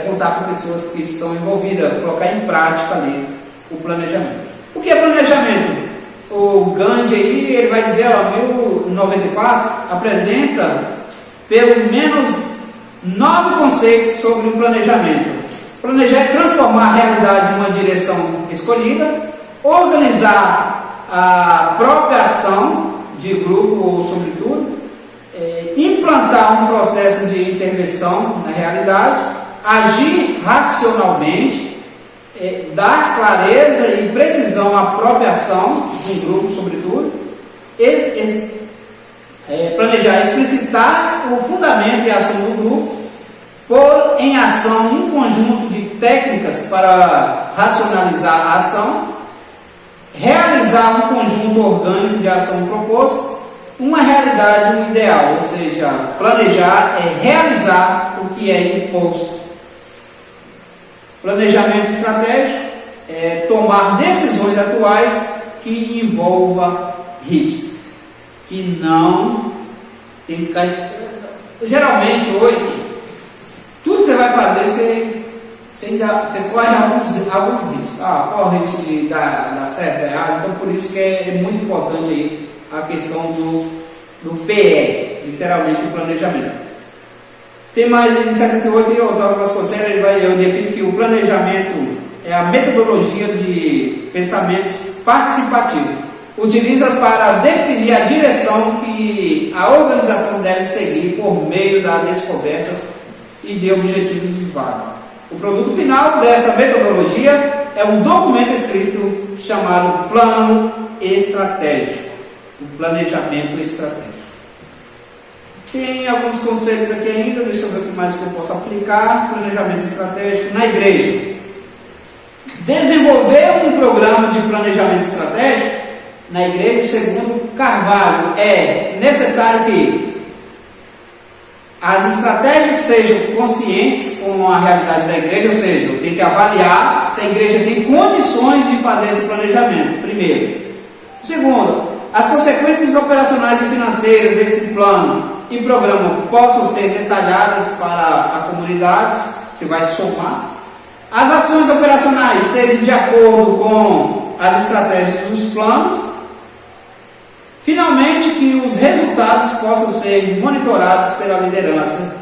contar com pessoas que estão envolvidas, colocar em prática ali o planejamento. O que é planejamento? O Gandhi aí, ele vai dizer, 1094, apresenta pelo menos 9 conceitos sobre o planejamento. Planejar é transformar a realidade em uma direção escolhida, organizar a própria ação de grupo ou sobretudo, implantar um processo de intervenção na realidade, agir racionalmente, dar clareza e precisão à própria ação de um grupo sobretudo, planejar, explicitar o fundamento e a ação do grupo, pôr em ação um conjunto de técnicas para racionalizar a ação, realizar um conjunto orgânico de ação proposto, uma realidade, um ideal, ou seja, planejar é realizar o que é imposto. Planejamento estratégico é tomar decisões atuais que envolva risco, que não tem que ficar... Geralmente hoje, tudo que você vai fazer, você corre alguns riscos. Qual o risco de dar certo, errado? Então, por isso que é muito importante aí a questão do PE, literalmente o planejamento. Tem mais em 78, o Otávio Vasconcelos eu defino que o planejamento é a metodologia de pensamentos participativos. Utiliza para definir a direção que a organização deve seguir por meio da descoberta e de objetivos vagos. O produto final dessa metodologia é um documento escrito chamado Plano Estratégico, o planejamento estratégico. Tem alguns conceitos aqui ainda, deixa eu ver o que mais que eu posso aplicar. Planejamento estratégico na igreja. Desenvolver um programa de planejamento estratégico na igreja, segundo Carvalho, é necessário que as estratégias sejam conscientes com a realidade da igreja, ou seja, tem que avaliar se a igreja tem condições de fazer esse planejamento, primeiro. Segundo, as consequências operacionais e financeiras desse plano e programa possam ser detalhadas para a comunidade, você vai somar. As ações operacionais sejam de acordo com as estratégias dos planos. Finalmente, que os resultados possam ser monitorados pela liderança,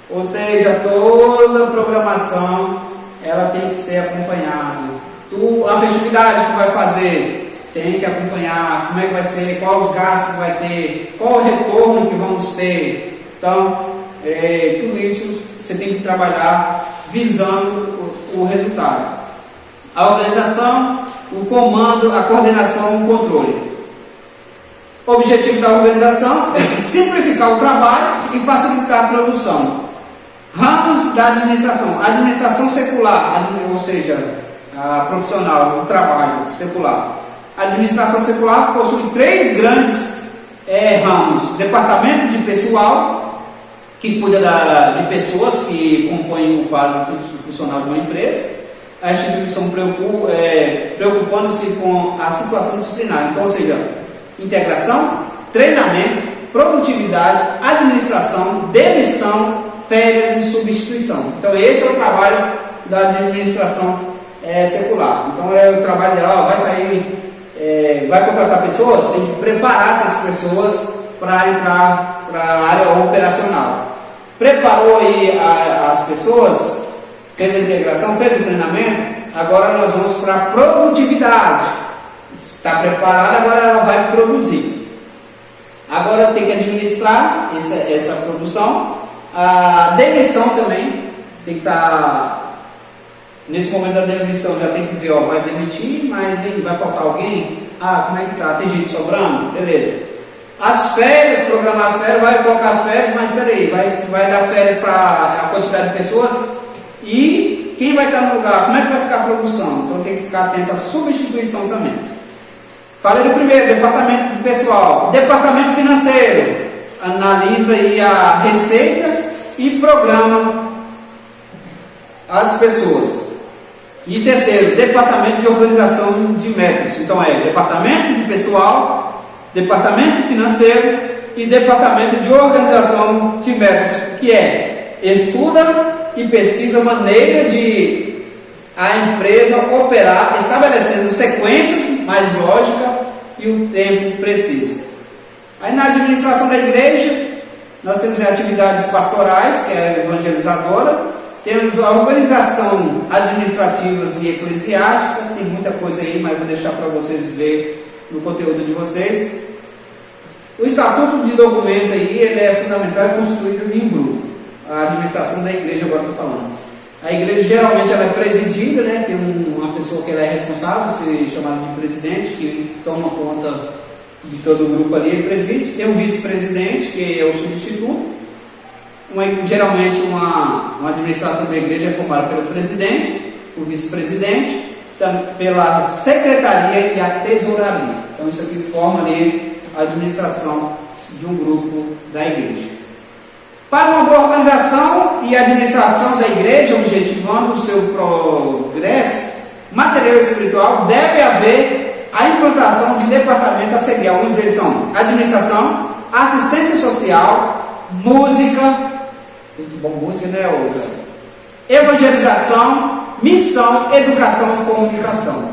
ou seja, toda a programação ela tem que ser acompanhada. A festividade que vai fazer tem que acompanhar como é que vai ser, quais os gastos vai ter, qual o retorno que vamos ter. Então, tudo isso você tem que trabalhar visando o resultado. A organização, o comando, a coordenação, o controle. O objetivo da organização é simplificar o trabalho e facilitar a produção. Ramos da administração. A administração secular, ou seja, a profissional, o trabalho secular. A administração secular possui 3 grandes ramos. Departamento de pessoal, que cuida de pessoas que compõem o quadro funcional de uma empresa. A instituição preocupando-se com a situação disciplinar. Então, ou seja, integração, treinamento, produtividade, administração, demissão, férias e substituição. Então esse é o trabalho da administração secular. Então é o trabalho dela, vai sair, vai contratar pessoas, tem que preparar essas pessoas para entrar para a área operacional. Preparou aí as pessoas, fez a integração, fez o treinamento, agora nós vamos para a produtividade. Está preparada, agora ela vai produzir. Agora tem que administrar essa produção. A demissão também tem que estar. Nesse momento da demissão já tem que ver, vai demitir, mas vai faltar alguém? Como é que está? Tem gente sobrando? Beleza. As férias, programar as férias, vai colocar as férias, mas espera aí, vai dar férias para a quantidade de pessoas. E quem vai estar no lugar? Como é que vai ficar a produção? Então tem que ficar atento à substituição também. Falei do primeiro, departamento de pessoal. Departamento financeiro. analisa aí a receita e programa as pessoas. E terceiro, departamento de organização de métodos. Então é departamento de pessoal, departamento financeiro e departamento de organização de métodos, que é estuda e pesquisa maneira de a empresa operar, estabelecendo sequências mais lógicas e o tempo preciso. Aí na administração da igreja, nós temos atividades pastorais, que é a evangelizadora, temos a organização administrativas e eclesiástica, tem muita coisa aí, mas vou deixar para vocês verem no conteúdo de vocês. O estatuto de documento aí, ele é fundamental e construído em grupo. A administração da igreja, agora estou falando. A igreja geralmente ela é presidida, né? Tem uma pessoa que ela é responsável, se chamada de presidente, que toma conta de todo o grupo ali, ele preside. Tem o vice-presidente, que é o substituto. Geralmente uma administração da igreja é formada pelo presidente, o vice-presidente, pela secretaria e a tesouraria. Então isso aqui forma ali a administração de um grupo da igreja. Para uma boa organização e administração da igreja, objetivando o seu progresso material e espiritual, deve haver a implantação de departamentos a seguir. Alguns deles são administração, assistência social, música, muito bom, música, né, outra? Evangelização, missão, educação e comunicação.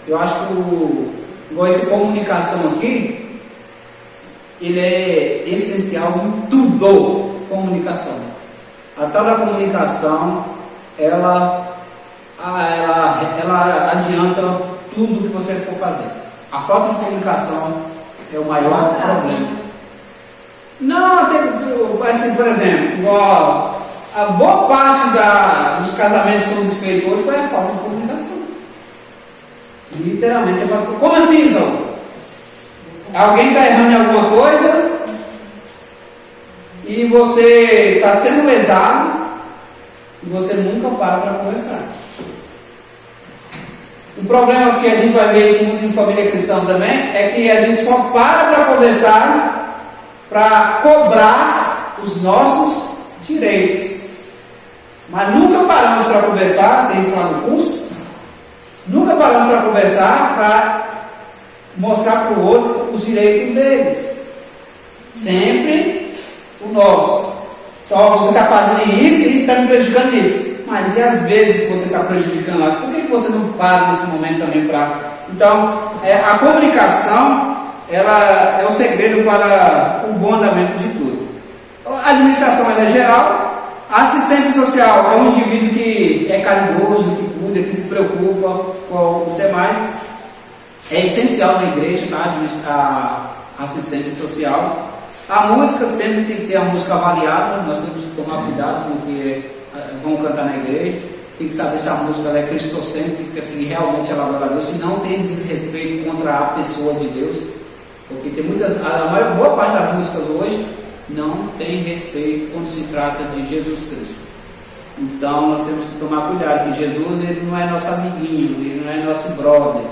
Eu acho que igual essa comunicação aqui, ele é essencial em tudo. Comunicação. A tal da comunicação, ela adianta tudo que você for fazer. A falta de comunicação é o maior problema. Não, assim, por exemplo, a boa parte dos casamentos que são desfeitos hoje foi a falta de comunicação. Literalmente, como assim, Zão? Alguém está errando em alguma coisa e você está sendo lesado e você nunca para conversar. O problema que a gente vai ver isso muito em família cristã também é que a gente só para conversar para cobrar os nossos direitos, mas nunca paramos para conversar, tem isso lá no curso, nunca paramos para conversar para mostrar para o outro os direitos deles, sempre o nosso. Só você está fazendo isso e isso está me prejudicando nisso. Mas e às vezes você está prejudicando lá? Por que você não para nesse momento também para... Então, a comunicação, ela é o segredo para o bom andamento de tudo. A administração ela é geral. A assistência social é um indivíduo que é carinhoso, que cuida, que se preocupa com os demais. É essencial na igreja, tá? A assistência social. A música sempre tem que ser a música avaliada, nós temos que tomar cuidado com o que vão cantar na igreja, tem que saber se a música ela é cristocêntrica, se realmente ela adora a Deus, se não tem desrespeito contra a pessoa de Deus, porque tem boa parte das músicas hoje não tem respeito quando se trata de Jesus Cristo. Então nós temos que tomar cuidado, que Jesus ele não é nosso amiguinho, ele não é nosso brother.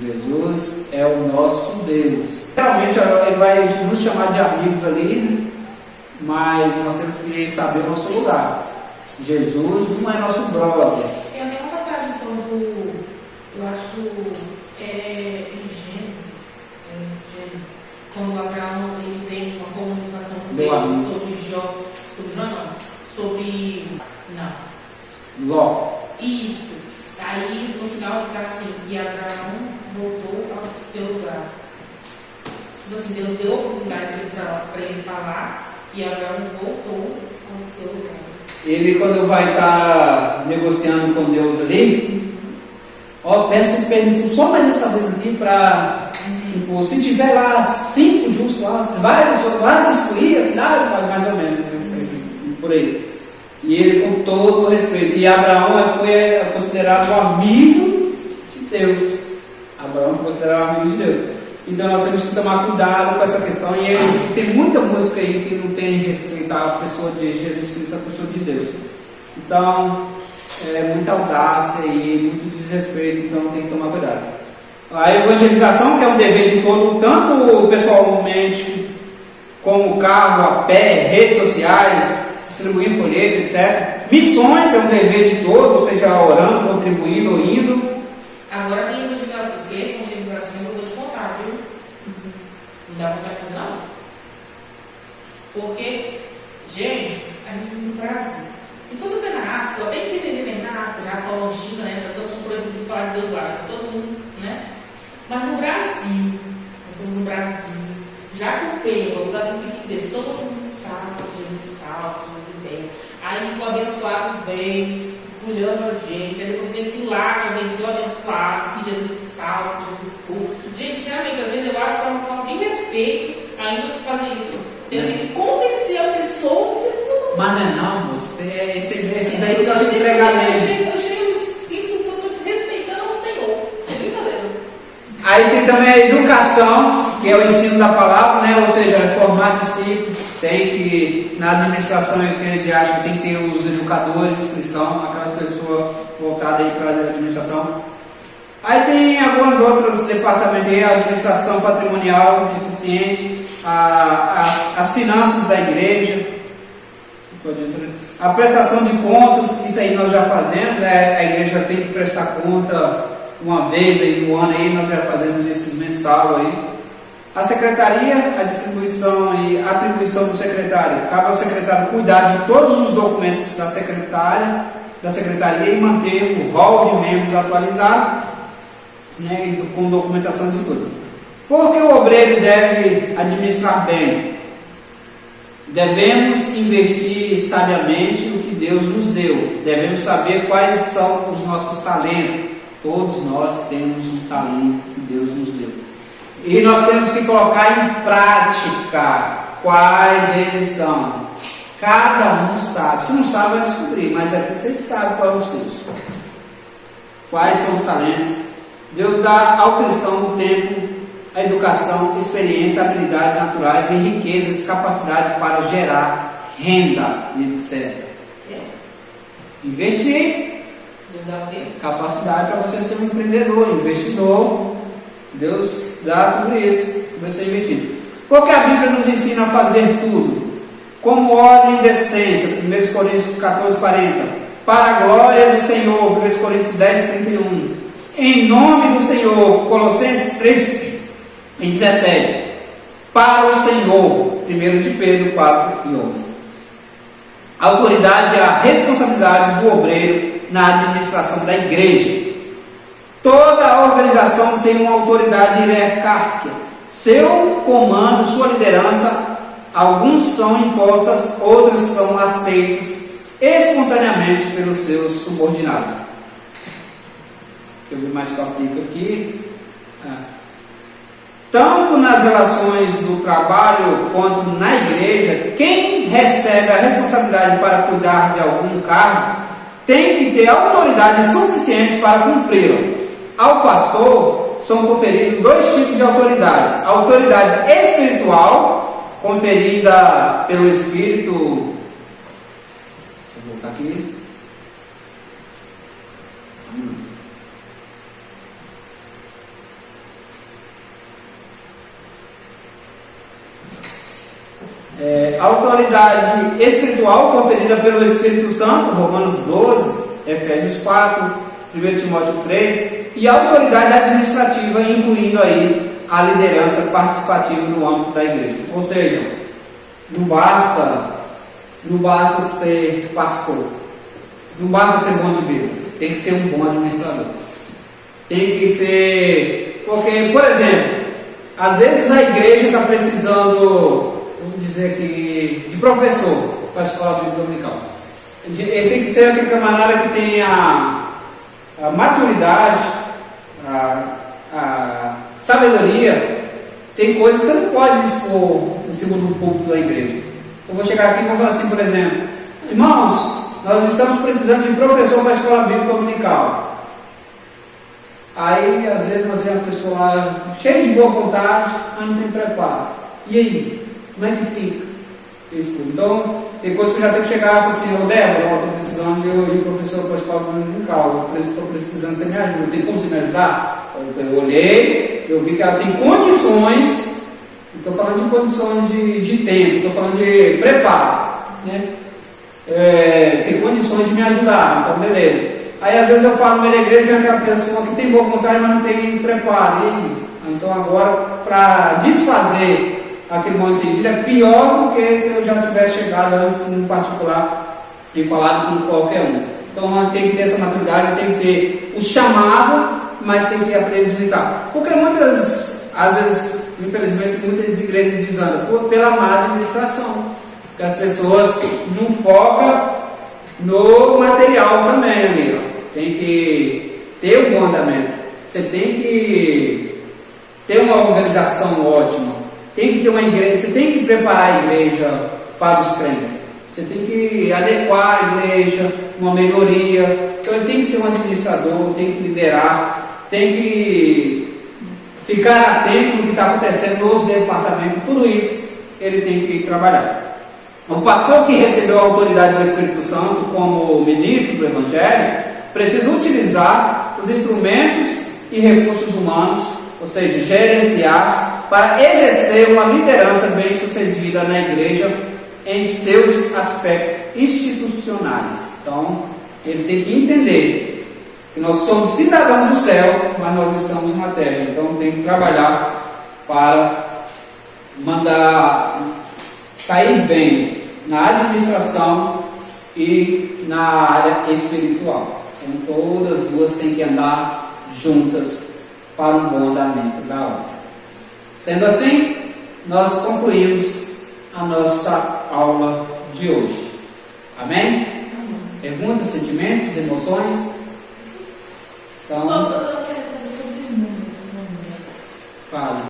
Jesus é o nosso Deus. Realmente ele vai nos chamar de amigos ali, mas nós temos que saber o nosso lugar. Jesus não é nosso brother. Tem até uma passagem quando eu acho em Gênesis, quando Abraão ele tem uma comunicação com Deus sobre Ló. Isso. Aí no final está assim, e Abraão voltou ao seu lugar. Tipo assim, Deus deu a oportunidade para ele falar e Abraão voltou ao seu lugar. Ele, quando vai estar negociando com Deus ali, peço permissão só mais essa vez aqui para, se tiver lá 5 justos lá, você vai destruir a cidade, mais ou menos, por aí. E ele, com todo o respeito, e Abraão foi considerado um amigo de Deus. Abraão foi considerado um amigo de Deus. Então nós temos que tomar cuidado com essa questão. E tem muita música aí que não tem respeito à pessoa de Jesus Cristo, a pessoa de Deus. Então, muita audácia e muito desrespeito, então tem que tomar cuidado. A evangelização, que é um dever de todo, tanto pessoalmente como carro, a pé, redes sociais, distribuindo folhetos, etc. Missões é um dever de todos, seja orando, contribuindo ou indo. Agora tem evangelização, eu vou te contar, viu? Não dá vontade de fazer não. Porque, gente, a gente vive no Brasil. Se for viver na África, eu tenho que entender na África, já com a China, né? Tá todo mundo proibido de falar de Deus lá, todo mundo, né? Mas no Brasil, nós somos no Brasil, já com o tempo, o Brasil pequeno desse, todo mundo sabe que Jesus salva, que Jesus vem. Aí o abençoado vem, escolhendo a gente, aí você tem que ir lá para vencer o abençoado, que Jesus salva, que Jesus cura. Gente, sinceramente, às vezes eu acho que é uma falta de respeito ainda fazer isso. Eu tenho que convencer a pessoa que Jesus não. Mas não, moço, esse daí que nós temos que pregar mesmo. Eu chego e me sinto que eu estou desrespeitando ao Senhor. É brincadeira. Aí tem também a educação, que é o ensino da palavra, né? Ou seja, é formar discípulos. Tem que, na administração eclesiástica, tem que ter os educadores cristãos, aquelas pessoas voltadas aí para a administração. Aí tem alguns outros departamentos aí, a administração patrimonial eficiente, as finanças da igreja, a prestação de contas, isso aí nós já fazemos, né? A igreja tem que prestar conta uma vez aí no ano, aí nós já fazemos isso mensal aí. A secretaria, a distribuição e a atribuição do secretário. Cabe ao secretário cuidar de todos os documentos da secretaria e manter o rol de membros atualizado, né, com documentações e coisas. Porque o obreiro deve administrar bem. Devemos investir sabiamente no que Deus nos deu. Devemos saber quais são os nossos talentos. Todos nós temos um talento que Deus nos deu. E nós temos que colocar em prática quais eles são. Cada um sabe. Se não sabe, vai descobrir, mas aqui vocês sabem quais são os seus. Quais são os talentos. Deus dá ao cristão o tempo, a educação, experiência, habilidades naturais e riquezas, capacidade para gerar renda, etc. Investir. Deus dá o quê? Capacidade para você ser um empreendedor, investidor. Deus dá tudo isso para você investir. Porque a Bíblia nos ensina a fazer tudo como ordem e decência. 1 Coríntios 14, 40. Para a glória do Senhor. 1 Coríntios 10, 31. Em nome do Senhor. Colossenses 3, 17. Para o Senhor. 1 de Pedro 4 e 11. A autoridade e a responsabilidade do obreiro na administração da igreja. Toda a organização tem uma autoridade hierárquica. Seu comando, sua liderança, alguns são impostas, outros são aceitos espontaneamente pelos seus subordinados. Eu vi mais tópico aqui. Tanto nas relações do trabalho quanto na igreja, quem recebe a responsabilidade para cuidar de algum cargo tem que ter autoridade suficiente para cumpri-la. Ao pastor são conferidos dois tipos de autoridades: a autoridade espiritual, conferida pelo Espírito. Deixa eu voltar aqui. Autoridade espiritual conferida pelo Espírito Santo, Romanos 12, Efésios 4, 1 Timóteo 3, e a autoridade administrativa, incluindo aí a liderança participativa no âmbito da igreja. Ou seja, não basta ser pastor, não basta ser bom de Bíblia, tem que ser um bom administrador. Tem que ser, porque, por exemplo, às vezes a igreja está precisando, vamos dizer que, de professor para a escola bíblica dominical. Ele tem que ser aquele camarada que tem a maturidade, a sabedoria. Tem coisas que você não pode expor em cima do púlpito da igreja. Eu vou chegar aqui e vou falar assim, por exemplo: irmãos, nós estamos precisando de professor para a escola bíblica dominical. Aí, às vezes, nós vemos a pessoa lá cheia de boa vontade, mas não tem preparo. E aí? Como é que fica? Então, tem coisas que eu já tenho que chegar e falar assim: ô Débora, eu estou precisando de professor para a escola dominical, estou precisando que você me ajude. Tem como você me ajudar? Eu olhei, eu vi que ela tem condições Estou falando de condições de tempo, estou falando de preparo, né? Tem condições de me ajudar, então beleza. Aí às vezes eu falo na igreja, vem aquela pessoa que tem boa vontade, mas não tem preparo. Então agora, para desfazer aquele mal entendido, é pior do que se eu já tivesse chegado antes no particular e falado com qualquer um. Então tem que ter essa maturidade, tem que ter o chamado, mas tem que aprender a utilizar. Porque às vezes, infelizmente, muitas igrejas desandam pela má administração. Porque as pessoas não focam no material também, amigo. Tem que ter um bom andamento. Você tem que ter uma organização ótima. Tem que ter uma igreja. Você tem que preparar a igreja para os crentes. Você tem que adequar a igreja, uma melhoria. Então ele tem que ser um administrador, tem que liderar, tem que ficar atento no que está acontecendo nos departamentos. Tudo isso ele tem que trabalhar. O pastor que recebeu a autoridade do Espírito Santo como ministro do Evangelho precisa utilizar os instrumentos e recursos humanos, ou seja, gerenciar, para exercer uma liderança bem-sucedida na igreja em seus aspectos institucionais. Então, ele tem que entender que nós somos cidadãos do céu, mas nós estamos na terra. Então, tem que trabalhar para mandar sair bem na administração e na área espiritual. Então, todas as duas têm que andar juntas para um bom andamento da obra. Sendo assim, nós concluímos a nossa aula de hoje. Amém? Perguntas, sentimentos, emoções? Então, Eu quero saber sobre números. fala.